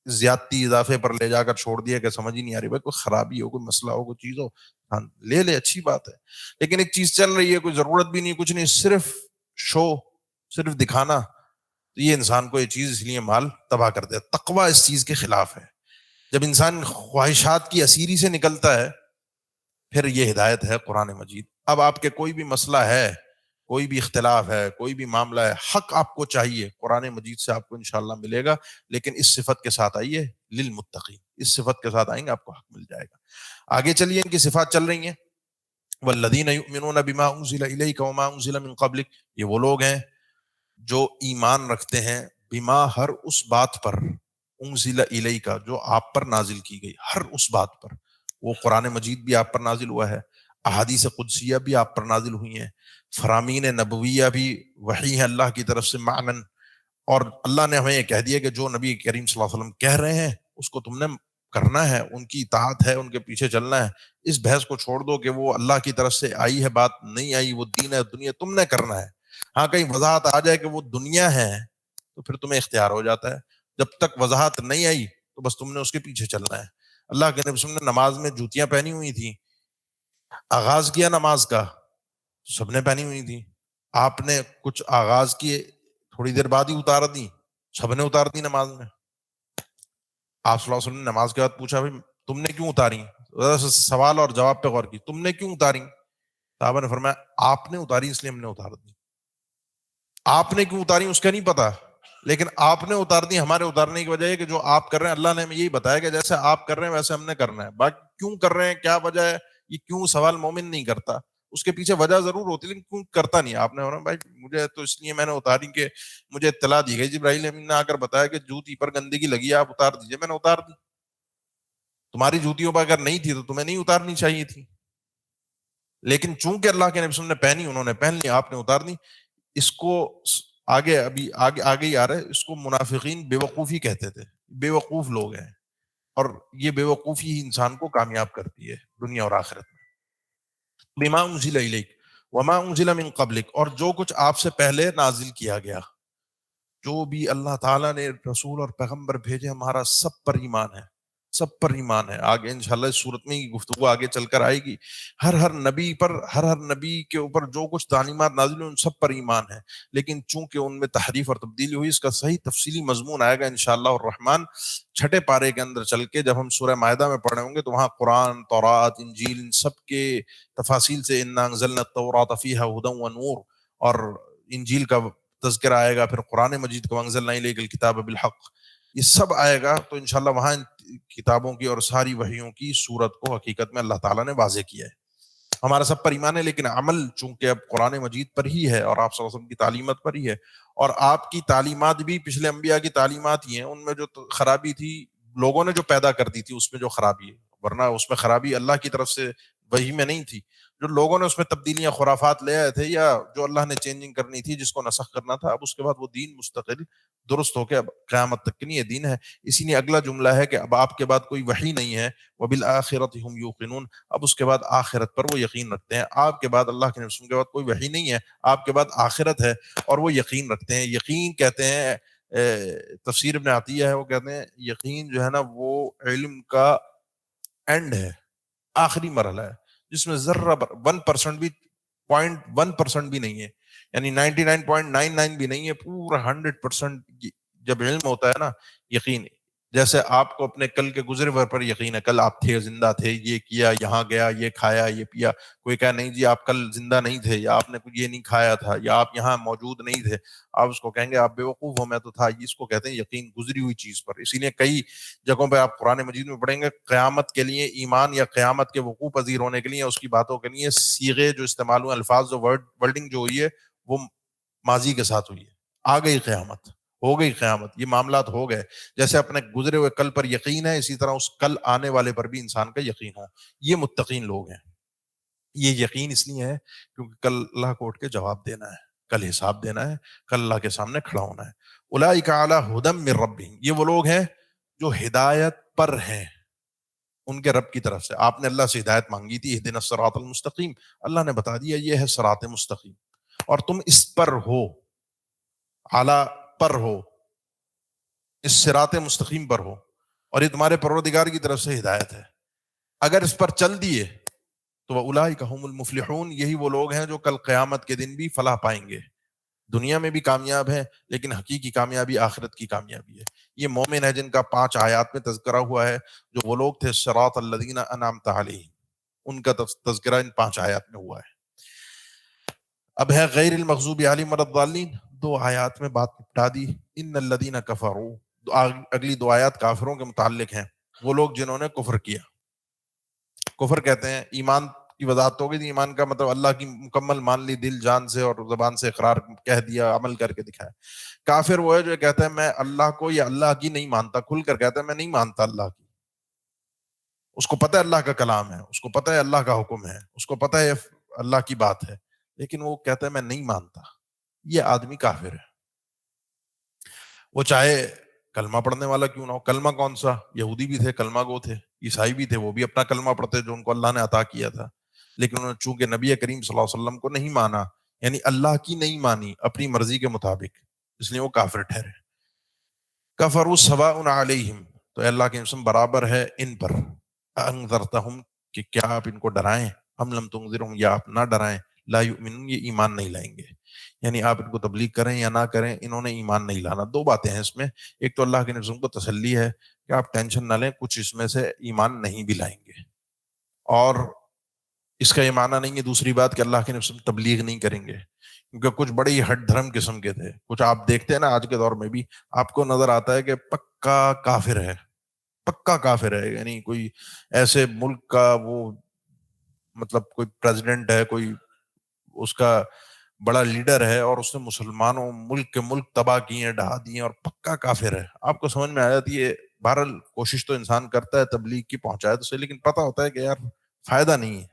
زیادتی اضافے پر لے جا کر چھوڑ دیا کہ سمجھ ہی نہیں آ رہی. بھائی کوئی خرابی ہو، کوئی مسئلہ ہو، کوئی چیز ہو، ہاں لے اچھی بات ہے. لیکن ایک چیز چل رہی ہے، کوئی ضرورت بھی نہیں، کچھ نہیں، صرف شو، صرف دکھانا. تو یہ انسان کو یہ چیز اس لیے مال تباہ کر دے. تقوی اس چیز کے خلاف ہے. جب انسان خواہشات کی اسیری سے نکلتا ہے، پھر یہ ہدایت ہے قرآن مجید. اب آپ کے کوئی بھی مسئلہ ہے، کوئی بھی اختلاف ہے، کوئی بھی معاملہ ہے، حق آپ کو چاہیے، قرآن مجید سے آپ کو انشاءاللہ ملے گا. لیکن اس صفت کے ساتھ آئیے، للمتقین، اس صفت کے ساتھ آئیں گے آپ کو حق مل جائے گا. آگے چلیے، ان کی صفات چل رہی ہیں. والذین یؤمنون بما انزل الیک وما انزل من قبلک، یہ وہ لوگ ہیں جو ایمان رکھتے ہیں بما، ہر اس بات پر، انزل الیک، جو آپ پر نازل کی گئی، ہر اس بات پر. وہ قرآن مجید بھی آپ پر نازل ہوا ہے، احادیث قدسیہ بھی آپ پر نازل ہوئی ہیں، فرامین نبویہ بھی وحی ہے اللہ کی طرف سے معنن. اور اللہ نے ہمیں یہ کہہ دیا کہ جو نبی کریم صلی اللہ علیہ وسلم کہہ رہے ہیں اس کو تم نے کرنا ہے، ان کی اطاعت ہے، ان کے پیچھے چلنا ہے. اس بحث کو چھوڑ دو کہ وہ اللہ کی طرف سے آئی ہے بات، نہیں آئی، وہ دین ہے، دنیا، تم نے کرنا ہے. ہاں کہیں وضاحت آ جائے کہ وہ دنیا ہے تو پھر تمہیں اختیار ہو جاتا ہے. جب تک وضاحت نہیں آئی تو بس تم نے اس کے پیچھے چلنا ہے. اللہ کے نبی صلی اللہ علیہ وسلم نے نماز میں جوتیاں پہنی ہوئی تھیں، آغاز کیا نماز کا، سب نے پہنی ہوئی تھی. آپ نے کچھ آغاز کیے، تھوڑی دیر بعد ہی اتار دی، سب نے اتار دی نماز میں. آپ صلی اللہ علیہ وسلم نے نماز کے بعد پوچھا بھائی تم نے کیوں اتاری؟ سوال اور جواب پہ غور کی، تم نے کیوں اتاری؟ صحابہ نے فرمایا آپ نے اتاری اس لیے ہم نے اتار دی. آپ نے کیوں اتاری اس کا نہیں پتا، لیکن آپ نے اتار دی. ہمارے اتارنے کی وجہ ہے کہ جو آپ کر رہے ہیں اللہ نے ہمیں یہی بتایا کہ جیسے آپ کر رہے ہیں ویسے ہم نے کرنا ہے. باقی کیوں کر رہے ہیں, کیا وجہ ہے, یہ کیوں سوال مومن نہیں کرتا. اس کے پیچھے وجہ ضرور ہوتی ہے لیکن کیوں کرتا نہیں. آپ نے ہونا بھائی مجھے تو اس لیے میں نے اتاری کہ مجھے اطلاع دی گئی, جبرائیل امین نے آ کر بتایا کہ جوتی پر گندگی لگی ہے آپ اتار دیجیے, میں نے اتار دی. تمہاری جوتیوں پر اگر نہیں تھی تو تمہیں نہیں اتارنی چاہیے تھی, لیکن چونکہ اللہ کے نبی صلی اللہ علیہ وسلم نے پہنی, انہوں نے پہن لی, آپ نے اتار دی. اس کو آگے ابھی آگے ہی آ رہا ہے, اس کو منافقین بے وقوفی کہتے تھے. بے وقوف لوگ ہیں, اور یہ بے وقوفی ہی انسان کو کامیاب کرتی ہے دنیا اور آخرت میں. بما انزل الیک وما انزل من قبلک, اور جو کچھ آپ سے پہلے نازل کیا گیا, جو بھی اللہ تعالیٰ نے رسول اور پیغمبر بھیجے ہمارا سب پر ایمان ہے, سب پر ایمان ہے. آگے انشاءاللہ اس صورت میں ہی گفتگو آگے چل کر آئے گی. ہر نبی پر, ہر نبی کے اوپر جو کچھ تعلیمات نازل ہوئی ان سب پر ایمان ہے, لیکن چونکہ ان میں تحریف اور تبدیلی ہوئی, اس کا صحیح تفصیلی مضمون آئے گا انشاءاللہ الرحمن چھٹے پارے کے اندر چل کے. جب ہم سورہ مائدہ میں پڑھے ہوں گے تو وہاں قرآن, تورات, انجیل, ان سب کے تفاصیل سے انا انزلنا التوراۃ فیہا ھدی ونور, اور انجیل کا تذکرہ آئے گا, پھر قرآن مجید کو انزلنا الیک الکتاب بالحق, یہ سب آئے گا. تو انشاءاللہ وہاں کتابوں کی اور ساری وحیوں کی صورت کو حقیقت میں اللہ تعالیٰ نے واضح کیا ہے. ہمارا سب پر ایمان ہے, لیکن عمل چونکہ اب قرآن مجید پر ہی ہے اور آپ صلی اللہ علیہ وسلم کی تعلیمات پر ہی ہے, اور آپ کی تعلیمات بھی پچھلے انبیاء کی تعلیمات ہی ہیں. ان میں جو خرابی تھی لوگوں نے جو پیدا کر دی تھی, اس میں جو خرابی ہے, ورنہ اس میں خرابی اللہ کی طرف سے وحی میں نہیں تھی. جو لوگوں نے اس میں تبدیلیاں خرافات لے آئے تھے, یا جو اللہ نے چینجنگ کرنی تھی, جس کو نسخ کرنا تھا, اب اس کے بعد وہ دین مستقل درست ہو کے اب قیامت تک کے لیے دین ہے. اسی لیے اگلا جملہ ہے کہ اب آپ کے بعد کوئی وحی نہیں ہے, وَبِالْآخِرَةِ هُمْ يُوقِنُونَ, اب اس کے بعد آخرت پر وہ یقین رکھتے ہیں. آپ کے بعد اللہ کے رسول کے بعد کوئی وحی نہیں ہے, آپ کے بعد آخرت ہے اور وہ یقین رکھتے ہیں. یقین کہتے ہیں, تفسیر ابن عطیہ ہے, وہ کہتے ہیں یقین جو ہے نا وہ علم کا اینڈ ہے, آخری مرحلہ ہے, جس میں ذرہ 1% بھی 0.1% بھی نہیں ہے, یعنی 99.99 بھی نہیں ہے, پورا 100%. جب علم ہوتا ہے نا, یقین, جیسے آپ کو اپنے کل کے گزرے ہوئے پر یقین ہے, کل آپ تھے, زندہ تھے, یہ کیا, یہاں گیا, یہ کھایا, یہ پیا. کوئی کہا نہیں جی آپ کل زندہ نہیں تھے, یا آپ نے کچھ یہ نہیں کھایا تھا, یا آپ یہاں موجود نہیں تھے, آپ اس کو کہیں گے آپ بے وقوف ہو, میں تو تھا. اس کو کہتے ہیں یقین گزری ہوئی چیز پر. اسی لیے کئی جگہوں پہ آپ قرآن مجید میں پڑھیں گے, قیامت کے لیے ایمان یا قیامت کے وقوع پذیر ہونے کے لیے, اس کی باتوں کے لیے صیغے جو استعمال ہوئے, الفاظ جو ورڈنگ جو ہوئی ہے, وہ ماضی کے ساتھ ہوئی ہے. آ گئی قیامت, ہو گئی قیامت, یہ معاملات ہو گئے. جیسے اپنے گزرے ہوئے کل پر یقین ہے, اسی طرح اس کل آنے والے پر بھی انسان کا یقین ہو. یہ متقین لوگ ہیں. یہ یقین اس لیے ہے کیونکہ کل اللہ کو اٹھ کے جواب دینا ہے, کل حساب دینا ہے, کل اللہ کے سامنے کھڑا ہونا ہے. اولئک علی ھدی من ربہم, یہ وہ لوگ ہیں جو ہدایت پر ہیں ان کے رب کی طرف سے. آپ نے اللہ سے ہدایت مانگی تھی, اہدنا الصراط المستقیم, اللہ نے بتا دیا یہ ہے صراط مستقیم, اور تم اس پر ہو, اعلیٰ پر ہو, اس صراط مستقیم پر ہو, اور یہ تمہارے پروردگار کی طرف سے ہدایت ہے. اگر اس پر چل دیے تو اولئک ھم المفلحون, یہی وہ لوگ ہیں جو کل قیامت کے دن بھی فلاح پائیں گے. دنیا میں بھی کامیاب ہیں, لیکن حقیقی کامیابی آخرت کی کامیابی ہے. یہ مومن ہے جن کا 5 آیات میں تذکرہ ہوا ہے, جو وہ لوگ تھے صراط الذین انعمت علیہم, ان کا تذکرہ ان 5 آیات میں ہوا ہے. اب ہے غیر المغضوب علیہم ولا الضالین, 2 آیات میں بات نپٹا دی. ان الذین کفروا, اگلی 2 آیات کافروں کے متعلق ہیں, وہ لوگ جنہوں نے کفر کیا. کفر کہتے ہیں ایمان کی وضاحت ہو گئی. ایمان کا مطلب اللہ کی مکمل مان لی, دل جان سے اور زبان سے اقرار کہہ دیا, عمل کر کے دکھایا. کافر وہ ہے جو کہتا ہے میں اللہ کو یا اللہ کی نہیں مانتا, کھل کر کہتا ہے میں نہیں مانتا اللہ کی. اس کو پتہ ہے اللہ کا کلام ہے, اس کو پتہ ہے اللہ کا حکم ہے, اس کو پتہ ہے اللہ کی بات ہے, لیکن وہ کہتا ہے میں نہیں مانتا. یہ آدمی کافر ہے. وہ چاہے کلمہ پڑھنے والا کیوں نہ ہو. کلمہ کون سا؟ یہودی بھی تھے, کلمہ گو تھے, عیسائی بھی تھے, وہ بھی اپنا کلمہ پڑھتے جو ان کو اللہ نے عطا کیا تھا, لیکن انہوں نے چونکہ نبی کریم صلی اللہ علیہ وسلم کو نہیں مانا, یعنی اللہ کی نہیں مانی اپنی مرضی کے مطابق, اس لیے وہ کافر ٹھہرے. کفروا سواء علیہم, تو اللہ کے اسم برابر ہے ان پر. انذرتہم, کہ کیا آپ ان کو ڈرائیں, ام لم تنذرہم, یا آپ نہ ڈرائیں, لا یؤمنون, یہ ایمان نہیں لائیں گے. یعنی آپ ان کو تبلیغ کریں یا نہ کریں, انہوں نے ایمان نہیں لانا. 2 باتیں ہیں اس میں. ایک تو اللہ کے نبی کو تسلی ہے کہ آپ ٹینشن نہ لیں, کچھ اس میں سے ایمان نہیں بھی لائیں گے, اور اس کا یہ معنی نہیں ہے دوسری بات کہ اللہ کے نبی صلی اللہ علیہ وسلم تبلیغ نہیں کریں گے، کیونکہ کچھ بڑے ہی ہٹ دھرم قسم کے تھے، کچھ آپ دیکھتے ہیں نا آج کے دور میں بھی آپ کو نظر آتا ہے کہ پکا کافر ہے، پکا کافر ہے، یعنی کوئی ایسے ملک کا وہ مطلب کوئی پریزیڈنٹ ہے، کوئی اس کا بڑا لیڈر ہے اور اس نے مسلمانوں ملک کے ملک تباہ کیے ہیں، ڈھا دیے اور پکا کافر ہے، آپ کو سمجھ میں آ جاتی ہے۔ بہرحال کوشش تو انسان کرتا ہے تبلیغ کی، پہنچائے تو صحیح، لیکن پتہ ہوتا ہے کہ یار فائدہ نہیں ہے۔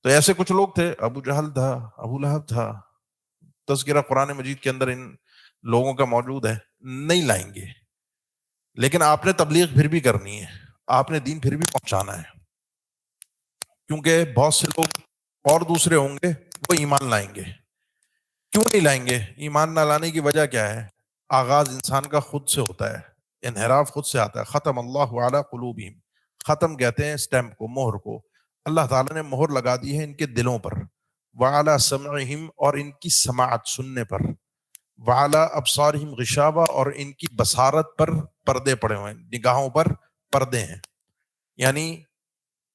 تو ایسے کچھ لوگ تھے، ابو جہل تھا، ابو لہب تھا، تذکرہ قرآن مجید کے اندر ان لوگوں کا موجود ہے، نہیں لائیں گے، لیکن آپ نے تبلیغ پھر بھی کرنی ہے، آپ نے دین پھر بھی پہنچانا ہے، کیونکہ بہت سے لوگ اور دوسرے ہوں گے وہ ایمان لائیں گے۔ کیوں نہیں لائیں گے؟ ایمان نہ لانے کی وجہ کیا ہے؟ آغاز انسان کا خود سے ہوتا ہے، انحراف خود سے آتا ہے۔ ختم اللہ علی قلوبہم، ختم کہتے ہیں اسٹیمپ کو، مہر کو، اللہ تعالیٰ نے مہر لگا دی ہے ان کے دلوں پر، وعلی سمعہم، اور ان کی سماعت سننے پر، وعلی ابصارہم غشاوہ، اور ان کی بصارت پر پردے پڑے ہوئے ہیں، نگاہوں پر پردے ہیں، یعنی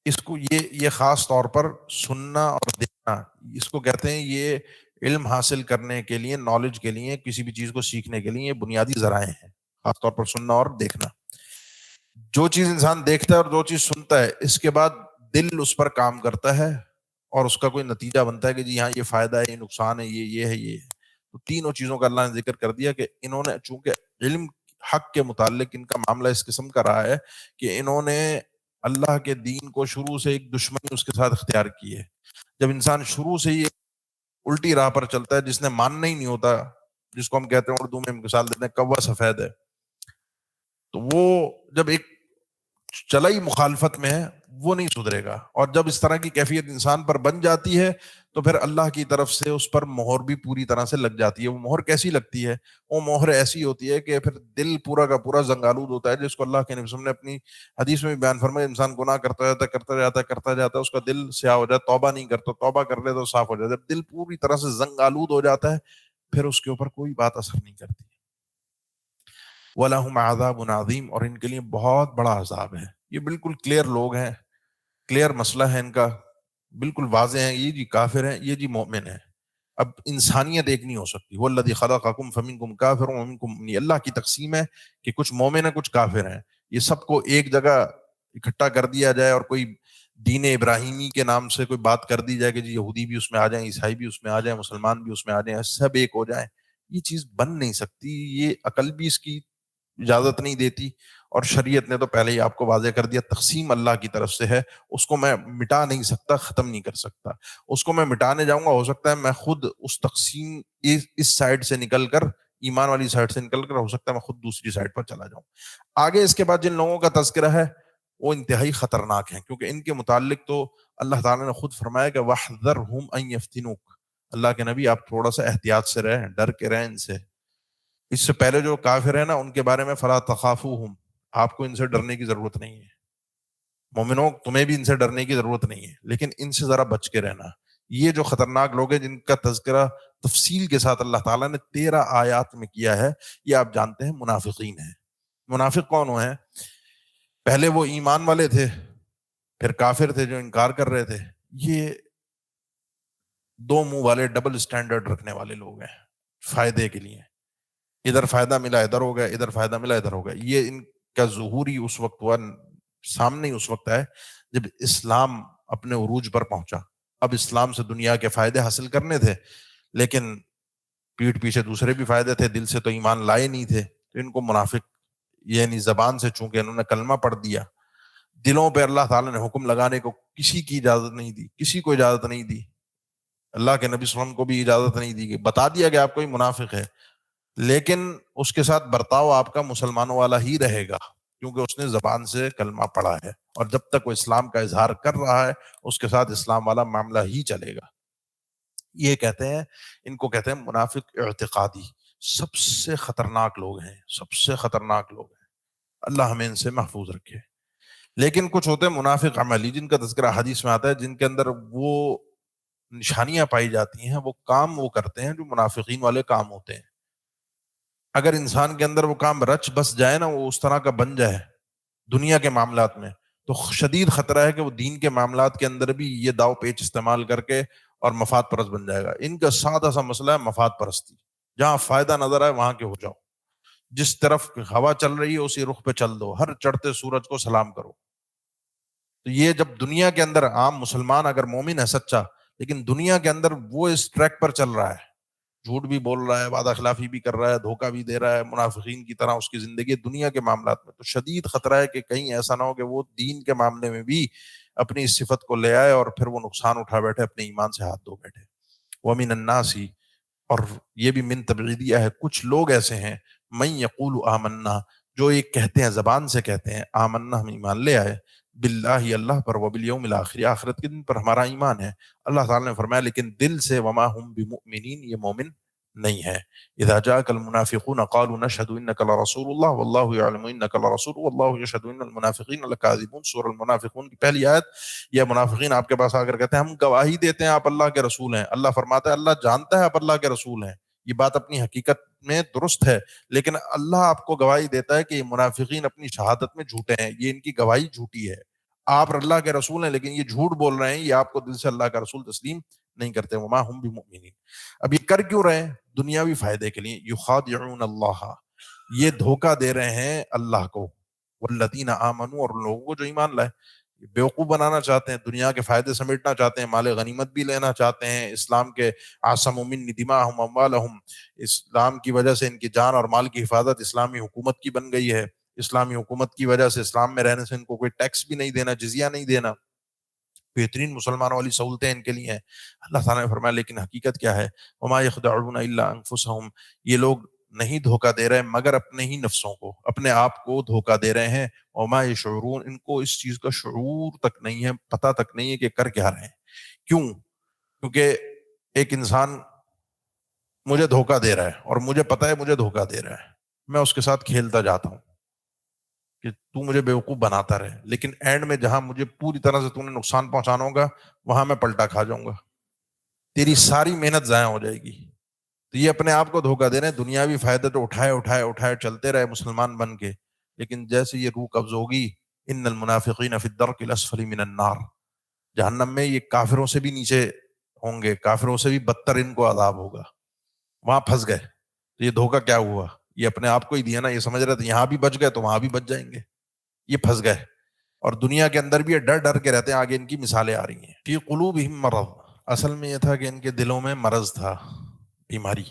اس کو یہ خاص طور پر سننا اور دیکھنا، اس کو کہتے ہیں یہ علم حاصل کرنے کے لیے، نالج کے لیے، کسی بھی چیز کو سیکھنے کے لیے یہ بنیادی ذرائع ہیں، خاص طور پر سننا اور دیکھنا۔ جو چیز انسان دیکھتا ہے اور جو چیز سنتا ہے، اس کے بعد دل اس پر کام کرتا ہے اور اس کا کوئی نتیجہ بنتا ہے کہ جی ہاں یہ فائدہ ہے، یہ نقصان ہے، یہ ہے، یہ ہے۔ تو تینوں چیزوں کا اللہ نے ذکر کر دیا کہ انہوں نے، چونکہ علم حق کے متعلق ان کا معاملہ اس قسم کا رہا ہے کہ انہوں نے اللہ کے دین کو شروع سے ایک دشمنی اس کے ساتھ اختیار کی ہے۔ جب انسان شروع سے ہی الٹی راہ پر چلتا ہے، جس نے ماننا ہی نہیں ہوتا، جس کو ہم کہتے ہیں اردو میں مثال دیتے ہیں کوا سفید ہے، تو وہ جب ایک چلائی مخالفت میں ہے وہ نہیں سدھرے گا، اور جب اس طرح کی کیفیت انسان پر بن جاتی ہے تو پھر اللہ کی طرف سے اس پر مہر بھی پوری طرح سے لگ جاتی ہے۔ وہ مہر کیسی لگتی ہے؟ وہ مہر ایسی ہوتی ہے کہ پھر دل پورا کا پورا زنگالود ہوتا ہے، جس کو اللہ کے نبی صلی اللہ علیہ وسلم نے اپنی حدیث میں بھی بیان فرمایا، انسان گناہ کرتا جاتا ہے، کرتا جاتا ہے، کرتا جاتا ہے، اس کا دل سیاہ ہو جاتا ہے، توبہ نہیں کرتا، توبہ کر لے تو صاف ہو جاتا ہے۔ جب دل پوری طرح سے زنگالود ہو جاتا ہے پھر اس کے اوپر کوئی بات اثر نہیں کرتی۔ وَلَهُمْ عَذَابٌ عَظِيمٌ، اور ان کے لیے بہت بڑا عذاب ہے۔ یہ بالکل کلیئر لوگ ہیں، کلیئر مسئلہ ہے ان کا، بالکل واضح ہے، یہ جی کافر ہیں، یہ جی مومن ہیں۔ اب انسانیت ایک نہیں ہو سکتی، وَالَّذِي خَلَقَكُمْ فَمِنْكُمْ كَافِرٌ وَمِنْكُمْ مُؤْمِنٌ، اللہ کی تقسیم ہے کہ کچھ مومن ہیں کچھ کافر ہیں، یہ سب کو ایک جگہ اکٹھا کر دیا جائے اور کوئی دین ابراہیمی کے نام سے کوئی بات کر دی جائے کہ جی یہودی بھی اس میں آ جائیں، عیسائی بھی اس میں آ جائیں، مسلمان بھی اس میں آ جائیں، سب ایک ہو جائیں، یہ چیز بن نہیں سکتی، یہ عقل بھی اس کی اجازت نہیں دیتی، اور شریعت نے تو پہلے ہی آپ کو واضح کر دیا تقسیم اللہ کی طرف سے ہے، اس کو میں مٹا نہیں سکتا، ختم نہیں کر سکتا۔ اس کو میں مٹانے جاؤں گا، ہو سکتا ہے میں خود اس تقسیم اس سائڈ سے نکل کر، ایمان والی سائڈ سے نکل کر، ہو سکتا ہے میں خود دوسری سائڈ پر چلا جاؤں۔ آگے اس کے بعد جن لوگوں کا تذکرہ ہے وہ انتہائی خطرناک ہیں، کیونکہ ان کے متعلق تو اللہ تعالیٰ نے خود فرمایا کہ وَاحْذَرْهُمْ أَن يَفْتِنُوكَ، اللہ کے نبی آپ تھوڑا سا احتیاط سے رہیں، ڈر کے رہیں ان سے۔ اس سے پہلے جو کافر ہیں نا ان کے بارے میں فَلَا تَخَافُوهُمْ، آپ کو ان سے ڈرنے کی ضرورت نہیں ہے، مومنوں تمہیں بھی ان سے ڈرنے کی ضرورت نہیں ہے، لیکن ان سے ذرا بچ کے رہنا۔ یہ جو خطرناک لوگ ہیں جن کا تذکرہ تفصیل کے ساتھ اللہ تعالیٰ نے 13 آیات میں کیا ہے، یہ آپ جانتے ہیں منافقین ہیں۔ منافق کون ہیں؟ پہلے وہ ایمان والے تھے، پھر کافر تھے جو انکار کر رہے تھے، یہ دو منہ والے، ڈبل سٹینڈرڈ رکھنے والے لوگ ہیں، فائدے کے لیے، ادھر فائدہ ملا ادھر ہو گیا، ادھر فائدہ ملا ادھر ہو گیا۔ یہ ان کا ظہور ہی اس وقت ہوا، سامنے ہی اس وقت ہے جب اسلام اپنے عروج پر پہنچا۔ اب اسلام سے دنیا کے فائدے حاصل کرنے تھے، لیکن پیٹھ پیچھے دوسرے بھی فائدے تھے، دل سے تو ایمان لائے نہیں تھے، تو ان کو منافق، یعنی زبان سے چونکہ انہوں نے کلمہ پڑھ دیا، دلوں پہ اللہ تعالیٰ نے حکم لگانے کو کسی کی اجازت نہیں دی، کسی کو اجازت نہیں دی، اللہ کے نبی صلی اللہ علیہ وسلم کو بھی اجازت نہیں دی، کہ بتا دیا کہ آپ کوئی منافق ہے، لیکن اس کے ساتھ برتاؤ آپ کا مسلمانوں والا ہی رہے گا، کیونکہ اس نے زبان سے کلمہ پڑھا ہے، اور جب تک وہ اسلام کا اظہار کر رہا ہے اس کے ساتھ اسلام والا معاملہ ہی چلے گا۔ یہ کہتے ہیں، ان کو کہتے ہیں منافق اعتقادی، سب سے خطرناک لوگ ہیں، سب سے خطرناک لوگ ہیں، اللہ ہمیں ان سے محفوظ رکھے۔ لیکن کچھ ہوتے ہیں منافق عملی، جن کا تذکرہ حدیث میں آتا ہے، جن کے اندر وہ نشانیاں پائی جاتی ہیں، وہ کام وہ کرتے ہیں جو منافقین والے کام ہوتے ہیں۔ اگر انسان کے اندر وہ کام رچ بس جائے نا، وہ اس طرح کا بن جائے دنیا کے معاملات میں، تو شدید خطرہ ہے کہ وہ دین کے معاملات کے اندر بھی یہ داؤ پیچ استعمال کر کے اور مفاد پرست بن جائے گا. ان کا سادہ سا مسئلہ ہے مفاد پرستی. جہاں فائدہ نظر آئے وہاں کے ہو جاؤ، جس طرف ہوا چل رہی ہے اسی رخ پہ چل دو، ہر چڑھتے سورج کو سلام کرو. تو یہ جب دنیا کے اندر عام مسلمان اگر مومن ہے سچا، لیکن دنیا کے اندر وہ اس ٹریک پر چل رہا ہے، جھوٹ بھی بول رہا ہے، وعدہ خلافی بھی کر رہا ہے، دھوکہ بھی دے رہا ہے، منافقین کی طرح اس کی زندگی دنیا کے معاملات میں، تو شدید خطرہ ہے کہ کہیں ایسا نہ ہو کہ وہ دین کے معاملے میں بھی اپنی اس صفت کو لے آئے اور پھر وہ نقصان اٹھا بیٹھے، اپنے ایمان سے ہاتھ دھو بیٹھے. وَمِنَ النَّاسِ، اور یہ بھی من تبعیدیہ ہے، کچھ لوگ ایسے ہیں من یقول آمنا، جو یہ کہتے ہیں، زبان سے کہتے ہیں آمنا، ہم ایمان لے آئے، باللہ، اللہ پر، وبالیوم الاخر، آخرت کے دن پر ہمارا ایمان ہے. اللہ تعالیٰ نے فرمایا لیکن دل سے وما ہم بمؤمنین، یہ مومن نہیں ہے. اذا جاءک المنافقون قالوا نشهد انک لرسول اللہ واللہ یعلم انک لرسول واللہ یشهد ان المنافقین لکاذبون. سورہ المنافقون کی پہلی آیت. یہ منافقین آپ کے پاس آ کر کہتے ہیں ہم گواہی دیتے ہیں آپ اللہ کے رسول ہیں. اللہ فرماتا ہے اللہ جانتا ہے آپ اللہ کے رسول ہیں، یہ بات اپنی حقیقت میں درست ہے، لیکن اللہ آپ کو گواہی دیتا ہے کہ یہ منافقین اپنی شہادت میں جھوٹے ہیں، یہ ان کی گواہی جھوٹی ہے. آپ اللہ کے رسول ہیں لیکن یہ جھوٹ بول رہے ہیں، یہ آپ کو دل سے اللہ کا رسول تسلیم نہیں کرتے. وما ہم بمؤمنین. اب یہ کر کیوں رہے ہیں؟ دنیاوی فائدے کے لیے. یخادعون اللہ، یہ دھوکہ دے رہے ہیں اللہ کو، والذین آمنوا، اور لوگوں کو جو ایمان لائے. بیوقوف بنانا چاہتے ہیں، دنیا کے فائدے سمیٹنا چاہتے ہیں، مال غنیمت بھی لینا چاہتے ہیں. اسلام کے عاصم من دماءہم اموالہم، اسلام کی وجہ سے ان کی جان اور مال کی حفاظت اسلامی حکومت کی بن گئی ہے. اسلامی حکومت کی وجہ سے، اسلام میں رہنے سے ان کو کوئی ٹیکس بھی نہیں دینا، جزیہ نہیں دینا، بہترین مسلمانوں والی سہولتیں ان کے لیے ہیں. اللہ تعالیٰ نے فرمایا لیکن حقیقت کیا ہے؟ وما یخدعون الا انفسہم، یہ لوگ نہیں دھوکہ دے رہے مگر اپنے ہی نفسوں کو، اپنے آپ کو دھوکہ دے رہے ہیں. وما یشعرون، ان کو اس چیز کا شعور تک نہیں ہے، پتہ تک نہیں ہے کہ کر کیا رہے ہیں. کیوں؟ کیونکہ ایک انسان مجھے دھوکہ دے رہا ہے اور مجھے پتہ ہے مجھے دھوکہ دے رہا ہے، میں اس کے ساتھ کھیلتا جاتا ہوں کہ تو مجھے بیوقوف بناتا رہے، لیکن اینڈ میں جہاں مجھے پوری طرح سے تو نے نقصان پہنچانا ہوگا وہاں میں پلٹا کھا جاؤں گا، تیری ساری محنت ضائع ہو جائے گی. تو یہ اپنے آپ کو دھوکہ دے رہے ہیں. دنیاوی فائدے تو اٹھائے اٹھائے اٹھائے چلتے رہے مسلمان بن کے، لیکن جیسے یہ روح قبض ہوگی، ان المنافقین فی الدرک الاسفل من النار، جہنم میں یہ کافروں سے بھی نیچے ہوں گے، کافروں سے بھی بدتر ان کو عذاب ہوگا. وہاں پھنس گئے. تو یہ دھوکہ کیا ہوا؟ یہ اپنے آپ کو ہی دیا نا. یہ سمجھ رہے تھے یہاں بھی بچ گئے تو وہاں بھی بچ جائیں گے، یہ پھنس گئے. اور دنیا کے اندر بھی یہ ڈر ڈر کے رہتے ہیں. آگے ان کی مثالیں آ رہی ہیں. فی قلوبہم مرض، اصل میں یہ تھا کہ ان کے دلوں میں مرض تھا، بیماری.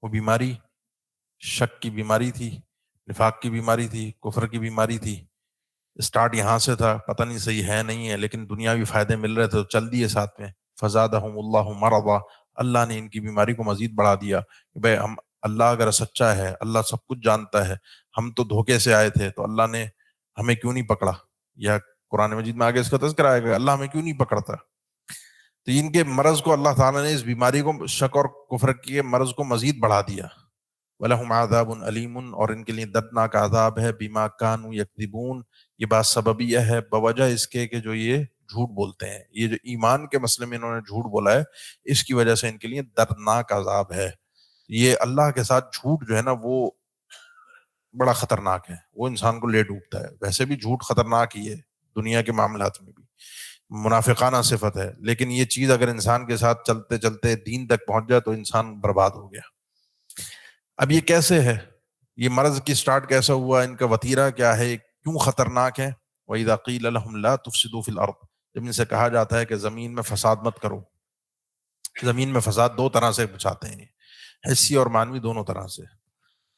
وہ بیماری شک کی بیماری تھی، نفاق کی بیماری تھی، کفر کی بیماری تھی. اسٹارٹ یہاں سے تھا، پتہ نہیں صحیح ہے نہیں ہے، لیکن دنیاوی فائدے مل رہے تھے تو چل دیے ساتھ میں. فزادہم اللہ مرضا، اللہ نے ان کی بیماری کو مزید بڑھا دیا کہ بھئی ہم، اللہ اگر سچا ہے، اللہ سب کچھ جانتا ہے، ہم تو دھوکے سے آئے تھے، تو اللہ نے ہمیں کیوں نہیں پکڑا؟ یا قرآن مجید میں آگے اس کا تذکرہ آئے گا، اللہ ہمیں کیوں نہیں پکڑتا؟ تو ان کے مرض کو اللہ تعالیٰ نے، اس بیماری کو، شک اور کفر کے مرض کو مزید بڑھا دیا. وَلَهُمْ عَذَابٌ أَلِيمٌ، اور ان کے لیے دردناک عذاب ہے. بِمَا كَانُوا يَكْذِبُونَ، یہ بات سببیہ ہے بوجہ اس کے کہ جو یہ جھوٹ بولتے ہیں. یہ جو ایمان کے مسئلے میں انہوں نے جھوٹ بولا ہے، اس کی وجہ سے ان کے لیے دردناک عذاب ہے. یہ اللہ کے ساتھ جھوٹ جو ہے نا وہ بڑا خطرناک ہے، وہ انسان کو لے ڈوبتا ہے. ویسے بھی جھوٹ خطرناک ہی ہے دنیا کے معاملات میں بھی، منافقانہ صفت ہے، لیکن یہ چیز اگر انسان کے ساتھ چلتے چلتے دین تک پہنچ جائے تو انسان برباد ہو گیا. اب یہ کیسے ہے؟ یہ مرض کی سٹارٹ کیسا ہوا؟ ان کا وتیرہ کیا ہے؟ کیوں خطرناک ہے؟ وَإِذَا قِيلَ لَهُمْ لَا تُفْسِدُوا فِي الْأَرْضِ، جب ان سے کہا جاتا ہے کہ زمین میں فساد مت کرو. زمین میں فساد دو طرح سے بچاتے ہیں، حسی اور مانوی، دونوں طرح سے.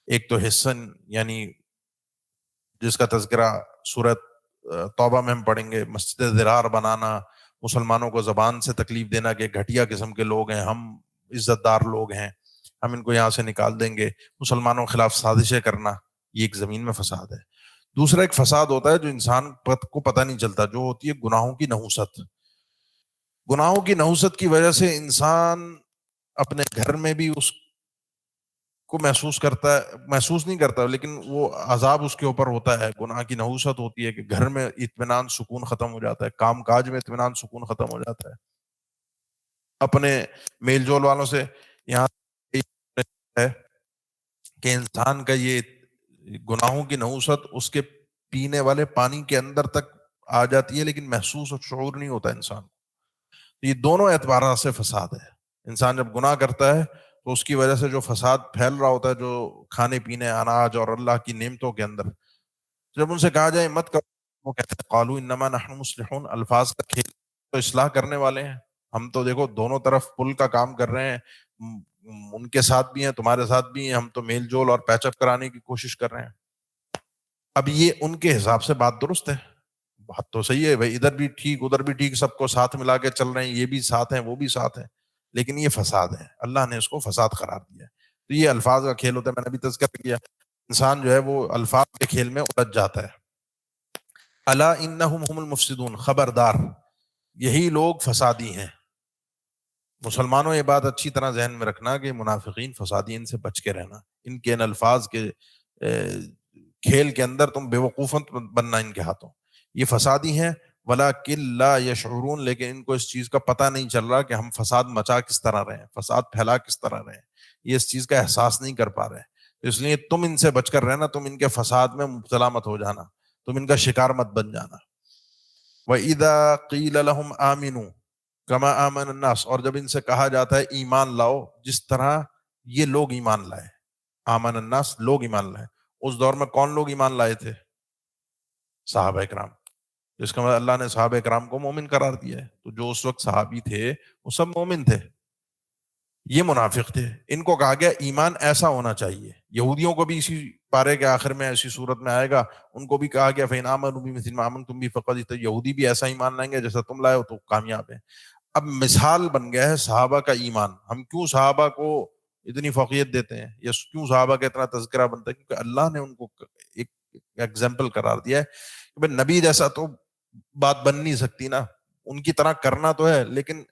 ایک تو حسن، یعنی جس کا تذکرہ سورۃ توبہ میں ہم پڑھیں گے، مسجد ضرار بنانا، مسلمانوں کو زبان سے تکلیف دینا کہ گھٹیا قسم کے لوگ ہیں، ہم عزت دار لوگ ہیں، ہم ان کو یہاں سے نکال دیں گے، مسلمانوں کے خلاف سازشیں کرنا، یہ ایک زمین میں فساد ہے. دوسرا ایک فساد ہوتا ہے جو انسان کو پتہ نہیں چلتا، جو ہوتی ہے گناہوں کی نحوست. گناہوں کی نحوست کی وجہ سے انسان اپنے گھر میں بھی اس کو محسوس کرتا ہے، محسوس نہیں کرتا لیکن وہ عذاب اس کے اوپر ہوتا ہے. گناہ کی نحوست ہوتی ہے کہ گھر میں اطمینان سکون ختم ہو جاتا ہے، کام کاج میں اطمینان سکون ختم ہو جاتا ہے، اپنے میل جول والوں سے. یہاں ہے کہ انسان کا یہ گناہوں کی نحوست اس کے پینے والے پانی کے اندر تک آ جاتی ہے لیکن محسوس اور شعور نہیں ہوتا انسان کو. یہ دونوں اعتبارات سے فساد ہے. انسان جب گناہ کرتا ہے تو اس کی وجہ سے جو فساد پھیل رہا ہوتا ہے، جو کھانے پینے، اناج اور اللہ کی نعمتوں کے اندر، جب ان سے کہا جائے مت کرو، وہ کہتے ہیں قالوا انما نحن مصلحون. الفاظ کا کھیل، تو اصلاح کرنے والے ہیں ہم. تو دیکھو دونوں طرف پل کا کام کر رہے ہیں، ان کے ساتھ بھی ہیں، تمہارے ساتھ بھی ہیں. ہم تو میل جول اور پیچ اپ کرانے کی کوشش کر رہے ہیں. اب یہ ان کے حساب سے بات درست ہے، بات تو صحیح ہے بھائی، ادھر بھی ٹھیک ادھر بھی ٹھیک، سب کو ساتھ ملا کے چل رہے ہیں، یہ بھی ساتھ ہیں وہ بھی ساتھ ہیں. لیکن یہ فساد ہے، اللہ نے اس کو فساد قرار دیا ہے. تو یہ الفاظ کا کھیل ہوتا ہے. میں نے ابھی تذکرہ کیا، انسان جو ہے وہ الفاظ کے کھیل میں الجھ جاتا ہے. الا انہم هم المفسدون، خبردار یہی لوگ فسادی ہیں. مسلمانوں یہ بات اچھی طرح ذہن میں رکھنا کہ منافقین فسادی، ان سے بچ کے رہنا. ان کے ان الفاظ کے کھیل کے اندر تم بے وقوفت بننا ان کے ہاتھوں. یہ فسادی ہیں، ولیکن لا یشعرون، لیکن ان کو اس چیز کا پتہ نہیں چل رہا کہ ہم فساد مچا کس طرح رہے ہیں، فساد پھیلا کس طرح رہے ہیں. یہ اس چیز کا احساس نہیں کر پا رہے. اس لیے تم ان سے بچ کر رہنا، تم ان کے فساد میں مبتلا مت ہو جانا، تم ان کا شکار مت بن جانا. وَإِذَا قِيلَ لَهُمْ آمِنُوا كَمَا آمَنَ النَّاسُ، اور جب ان سے کہا جاتا ہے ایمان لاؤ جس طرح یہ لوگ ایمان لائے. آمن الناس، لوگ ایمان لائے. اس دور میں کون لوگ ایمان لائے تھے؟ صحابہ کرام. جس کا مطلب اللہ نے صحابہ کرام کو مومن قرار دیا ہے. تو جو اس وقت صحابی تھے وہ سب مومن تھے. یہ منافق تھے. ان کو کہا گیا ایمان ایسا ہونا چاہیے. یہودیوں کو بھی اسی پارے کے آخر میں ایسی صورت میں آئے گا، ان کو بھی کہا گیا فَإِنْ آمَنُوا بِمِثْلِ مَا آمَنْتُمْ بِهِ فَقَدِ اهْتَدَوْا. یہودی بھی ایسا ایمان لائیں گے جیسا تم لائے ہو تو کامیاب ہیں. اب مثال بن گیا ہے صحابہ کا ایمان. ہم کیوں صحابہ کو اتنی فوقیت دیتے ہیں یا کیوں صحابہ کا اتنا تذکرہ بنتا ہے؟ کیونکہ اللہ نے ان کو ایک ایگزامپل قرار دیا ہے کہ بھئی نبی جیسا تو بات بن نہیں سکتی نا، ان کی طرح کرنا تو ہے، لیکن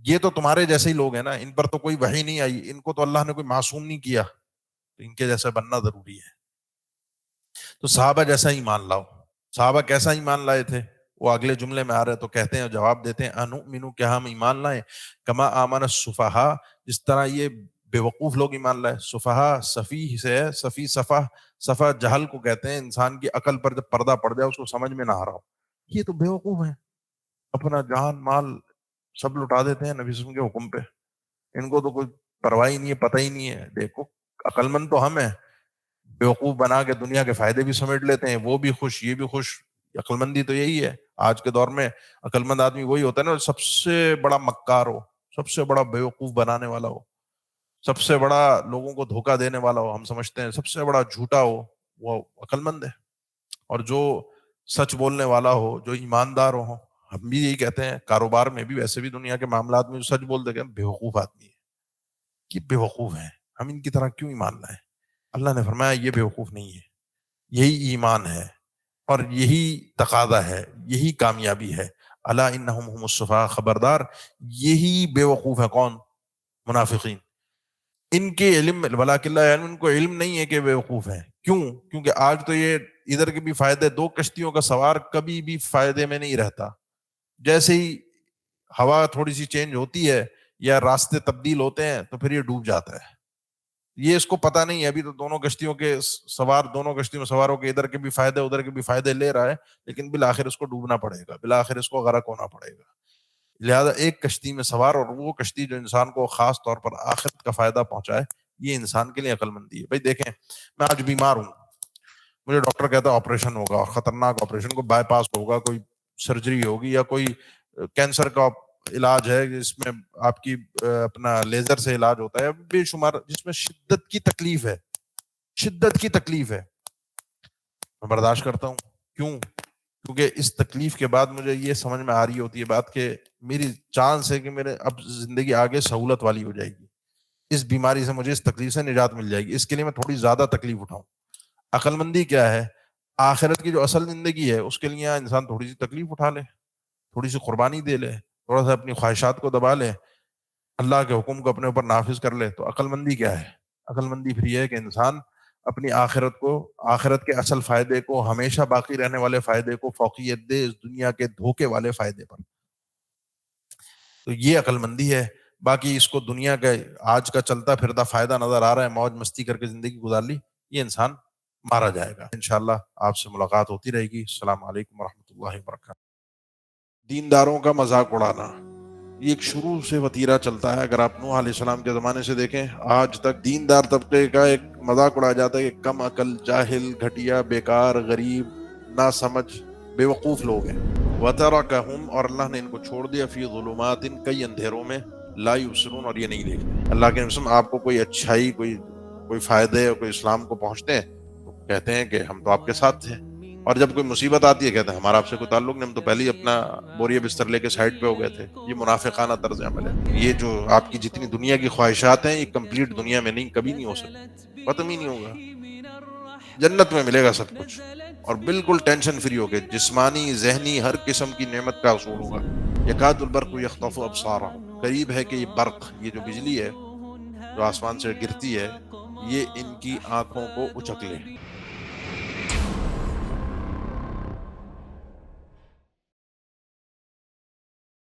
یہ تو تمہارے جیسے ہی لوگ ہیں نا، ان پر تو کوئی وحی نہیں آئی، ان کو تو اللہ نے کوئی معصوم نہیں کیا، تو ان کے جیسا بننا ضروری ہے. تو صحابہ جیسا ایمان لاؤ. صحابہ کیسا ایمان لائے تھے؟ وہ اگلے جملے میں آ رہے تو کہتے ہیں، جواب دیتے ہیں انؤمن، کیا ہم ایمان لائیں، کما آمن السفہاء، جس طرح یہ بے وقوف لوگ ایمان لائے. سفہاء سفیہ سے ہے، سفیہ صفہ جہل کو کہتے ہیں، انسان کی عقل پر جب پردہ پڑ جائے، اس کو سمجھ میں نہ آ رہا ہو. یہ تو بے وقوف ہیں، اپنا جان مال سب لٹا دیتے ہیں نبی صلی اللہ علیہ وسلم کے حکم پہ. ان کو تو کوئی پرواہ ہی نہیں ہے، پتہ ہی نہیں ہے. دیکھو عقل مند تو ہم ہیں، بیوقوف بنا کے دنیا کے فائدے بھی سمیٹ لیتے ہیں، وہ بھی خوش یہ بھی خوش. عقل مندی تو یہی ہے. آج کے دور میں عقل مند آدمی وہی ہوتا ہے نا، سب سے بڑا مکار ہو، سب سے بڑا بیوقوف بنانے والا ہو، سب سے بڑا لوگوں کو دھوکہ دینے والا ہو. ہم سمجھتے ہیں سب سے بڑا جھوٹا ہو، وہ عقل مند ہے. اور جو سچ بولنے والا ہو، جو ایماندار ہو، ہم بھی یہی کہتے ہیں، کاروبار میں بھی ویسے بھی دنیا کے معاملات میں جو سچ بولتے ہیں، بیوقوف آدمی ہے، یہ بیوقوف ہیں، ہم ان کی طرح کیوں ایمان لائیں؟ اللہ نے فرمایا یہ بیوقوف نہیں ہے، یہی ایمان ہے اور یہی تقاضا ہے، یہی کامیابی ہے. الا انہم هم الصفا، خبردار یہی بے وقوف ہے. کون؟ منافقین. ان کے علم ولکن لا یعلمون، ان کو علم نہیں ہے کہ بے وقوف ہیں. کیوں؟ کیونکہ آج تو یہ ادھر کے بھی فائدے، دو کشتیوں کا سوار کبھی بھی فائدے میں نہیں رہتا. جیسے ہی ہوا تھوڑی سی چینج ہوتی ہے یا راستے تبدیل ہوتے ہیں تو پھر یہ ڈوب جاتا ہے. یہ اس کو پتہ نہیں ہے. ابھی تو دونوں کشتیوں کے سوار، دونوں کشتیوں میں سواروں کے ادھر کے بھی فائدے ادھر کے بھی فائدے لے رہا ہے، لیکن بالآخر اس کو ڈوبنا پڑے گا، بالآخر اس کو غرق ہونا پڑے گا. لہذا ایک کشتی میں سوار، اور وہ کشتی جو انسان کو خاص طور پر آخرت کا فائدہ پہنچائے، یہ انسان کے لیے عقل مندی ہے. بھائی دیکھیں، میں آج بیمار ہوں، مجھے ڈاکٹر کہتا ہے آپریشن ہوگا، خطرناک آپریشن، کو بائی پاس ہوگا، کوئی سرجری ہوگی، یا کوئی کینسر کا علاج ہے جس میں آپ کی اپنا لیزر سے علاج ہوتا ہے، بے شمار جس میں شدت کی تکلیف ہے، شدت کی تکلیف ہے. میں برداشت کرتا ہوں. کیوں؟ کیونکہ اس تکلیف کے بعد مجھے یہ سمجھ میں آ رہی ہوتی ہے بات کہ میری چانس ہے کہ میرے اب زندگی آگے سہولت والی ہو جائے گی، اس بیماری سے مجھے اس تکلیف سے نجات مل جائے گی، اس کے لیے میں تھوڑی زیادہ تکلیف اٹھاؤں. عقل مندی کیا ہے؟ آخرت کی جو اصل زندگی ہے اس کے لیے انسان تھوڑی سی تکلیف اٹھا لے، تھوڑی سی قربانی دے لے، تھوڑا سا اپنی خواہشات کو دبا لے، اللہ کے حکم کو اپنے اوپر نافذ کر لے. تو عقل مندی کیا ہے؟ عقل مندی پھر یہ ہے کہ انسان اپنی آخرت کو، آخرت کے اصل فائدے کو، ہمیشہ باقی رہنے والے فائدے کو فوقیت دے اس دنیا کے دھوکے والے فائدے پر. تو یہ عقل مندی ہے. باقی اس کو دنیا کا آج کا چلتا پھرتا فائدہ نظر آ رہا ہے، موج مستی کر کے زندگی گزار لی، یہ انسان مارا جائے گا. انشاءاللہ آپ سے ملاقات ہوتی رہے گی. السلام علیکم ورحمۃ اللہ. اللہ وبرکاتہ۔ دینداروں کا مذاق اڑانا یہ ایک شروع سے وتیرہ چلتا ہے۔ اگر آپ نوح علیہ السلام کے زمانے سے دیکھیں آج تک دیندار طبقے کا ایک مذاق اڑایا جاتا ہے کہ کم عقل، جاہل، گھٹیا، بیکار، غریب، ناسمجھ، بے وقوف لوگ ہیں۔ وَتَرَكَهُمْ، اور اللہ نے ان کو چھوڑ دیا، فی ظلمات، کئی اندھیروں میں، لا یبصرون، اور یہ نہیں دیکھتے۔ اللہ کے قسم آپ کو کوئی اچھائی، کوئی فائدے، کوئی اسلام کو پہنچتے ہیں تو کہتے ہیں کہ ہم تو آپ کے ساتھ تھے، اور جب کوئی مصیبت آتی ہے کہتے ہیں ہمارا آپ سے کوئی تعلق نہیں، ہم تو پہلے ہی اپنا بوریہ بستر لے کے سائڈ پہ ہو گئے تھے۔ یہ منافقانہ طرز عمل ہے۔ یہ جو آپ کی جتنی دنیا کی خواہشات ہیں یہ کمپلیٹ دنیا میں نہیں، کبھی نہیں ہو سکتی، ختم ہی نہیں ہوگا۔ جنت میں ملے گا سب کچھ، اور بالکل ٹینشن فری ہو کے، جسمانی، ذہنی، ہر قسم کی نعمت کا حصول ہوگا۔ یکاد البرق یخطف ابصارہم، قریب ہے کہ یہ برق، یہ جو بجلی ہے جو آسمان سے گرتی ہے، یہ ان کی آنکھوں کو اچک لے۔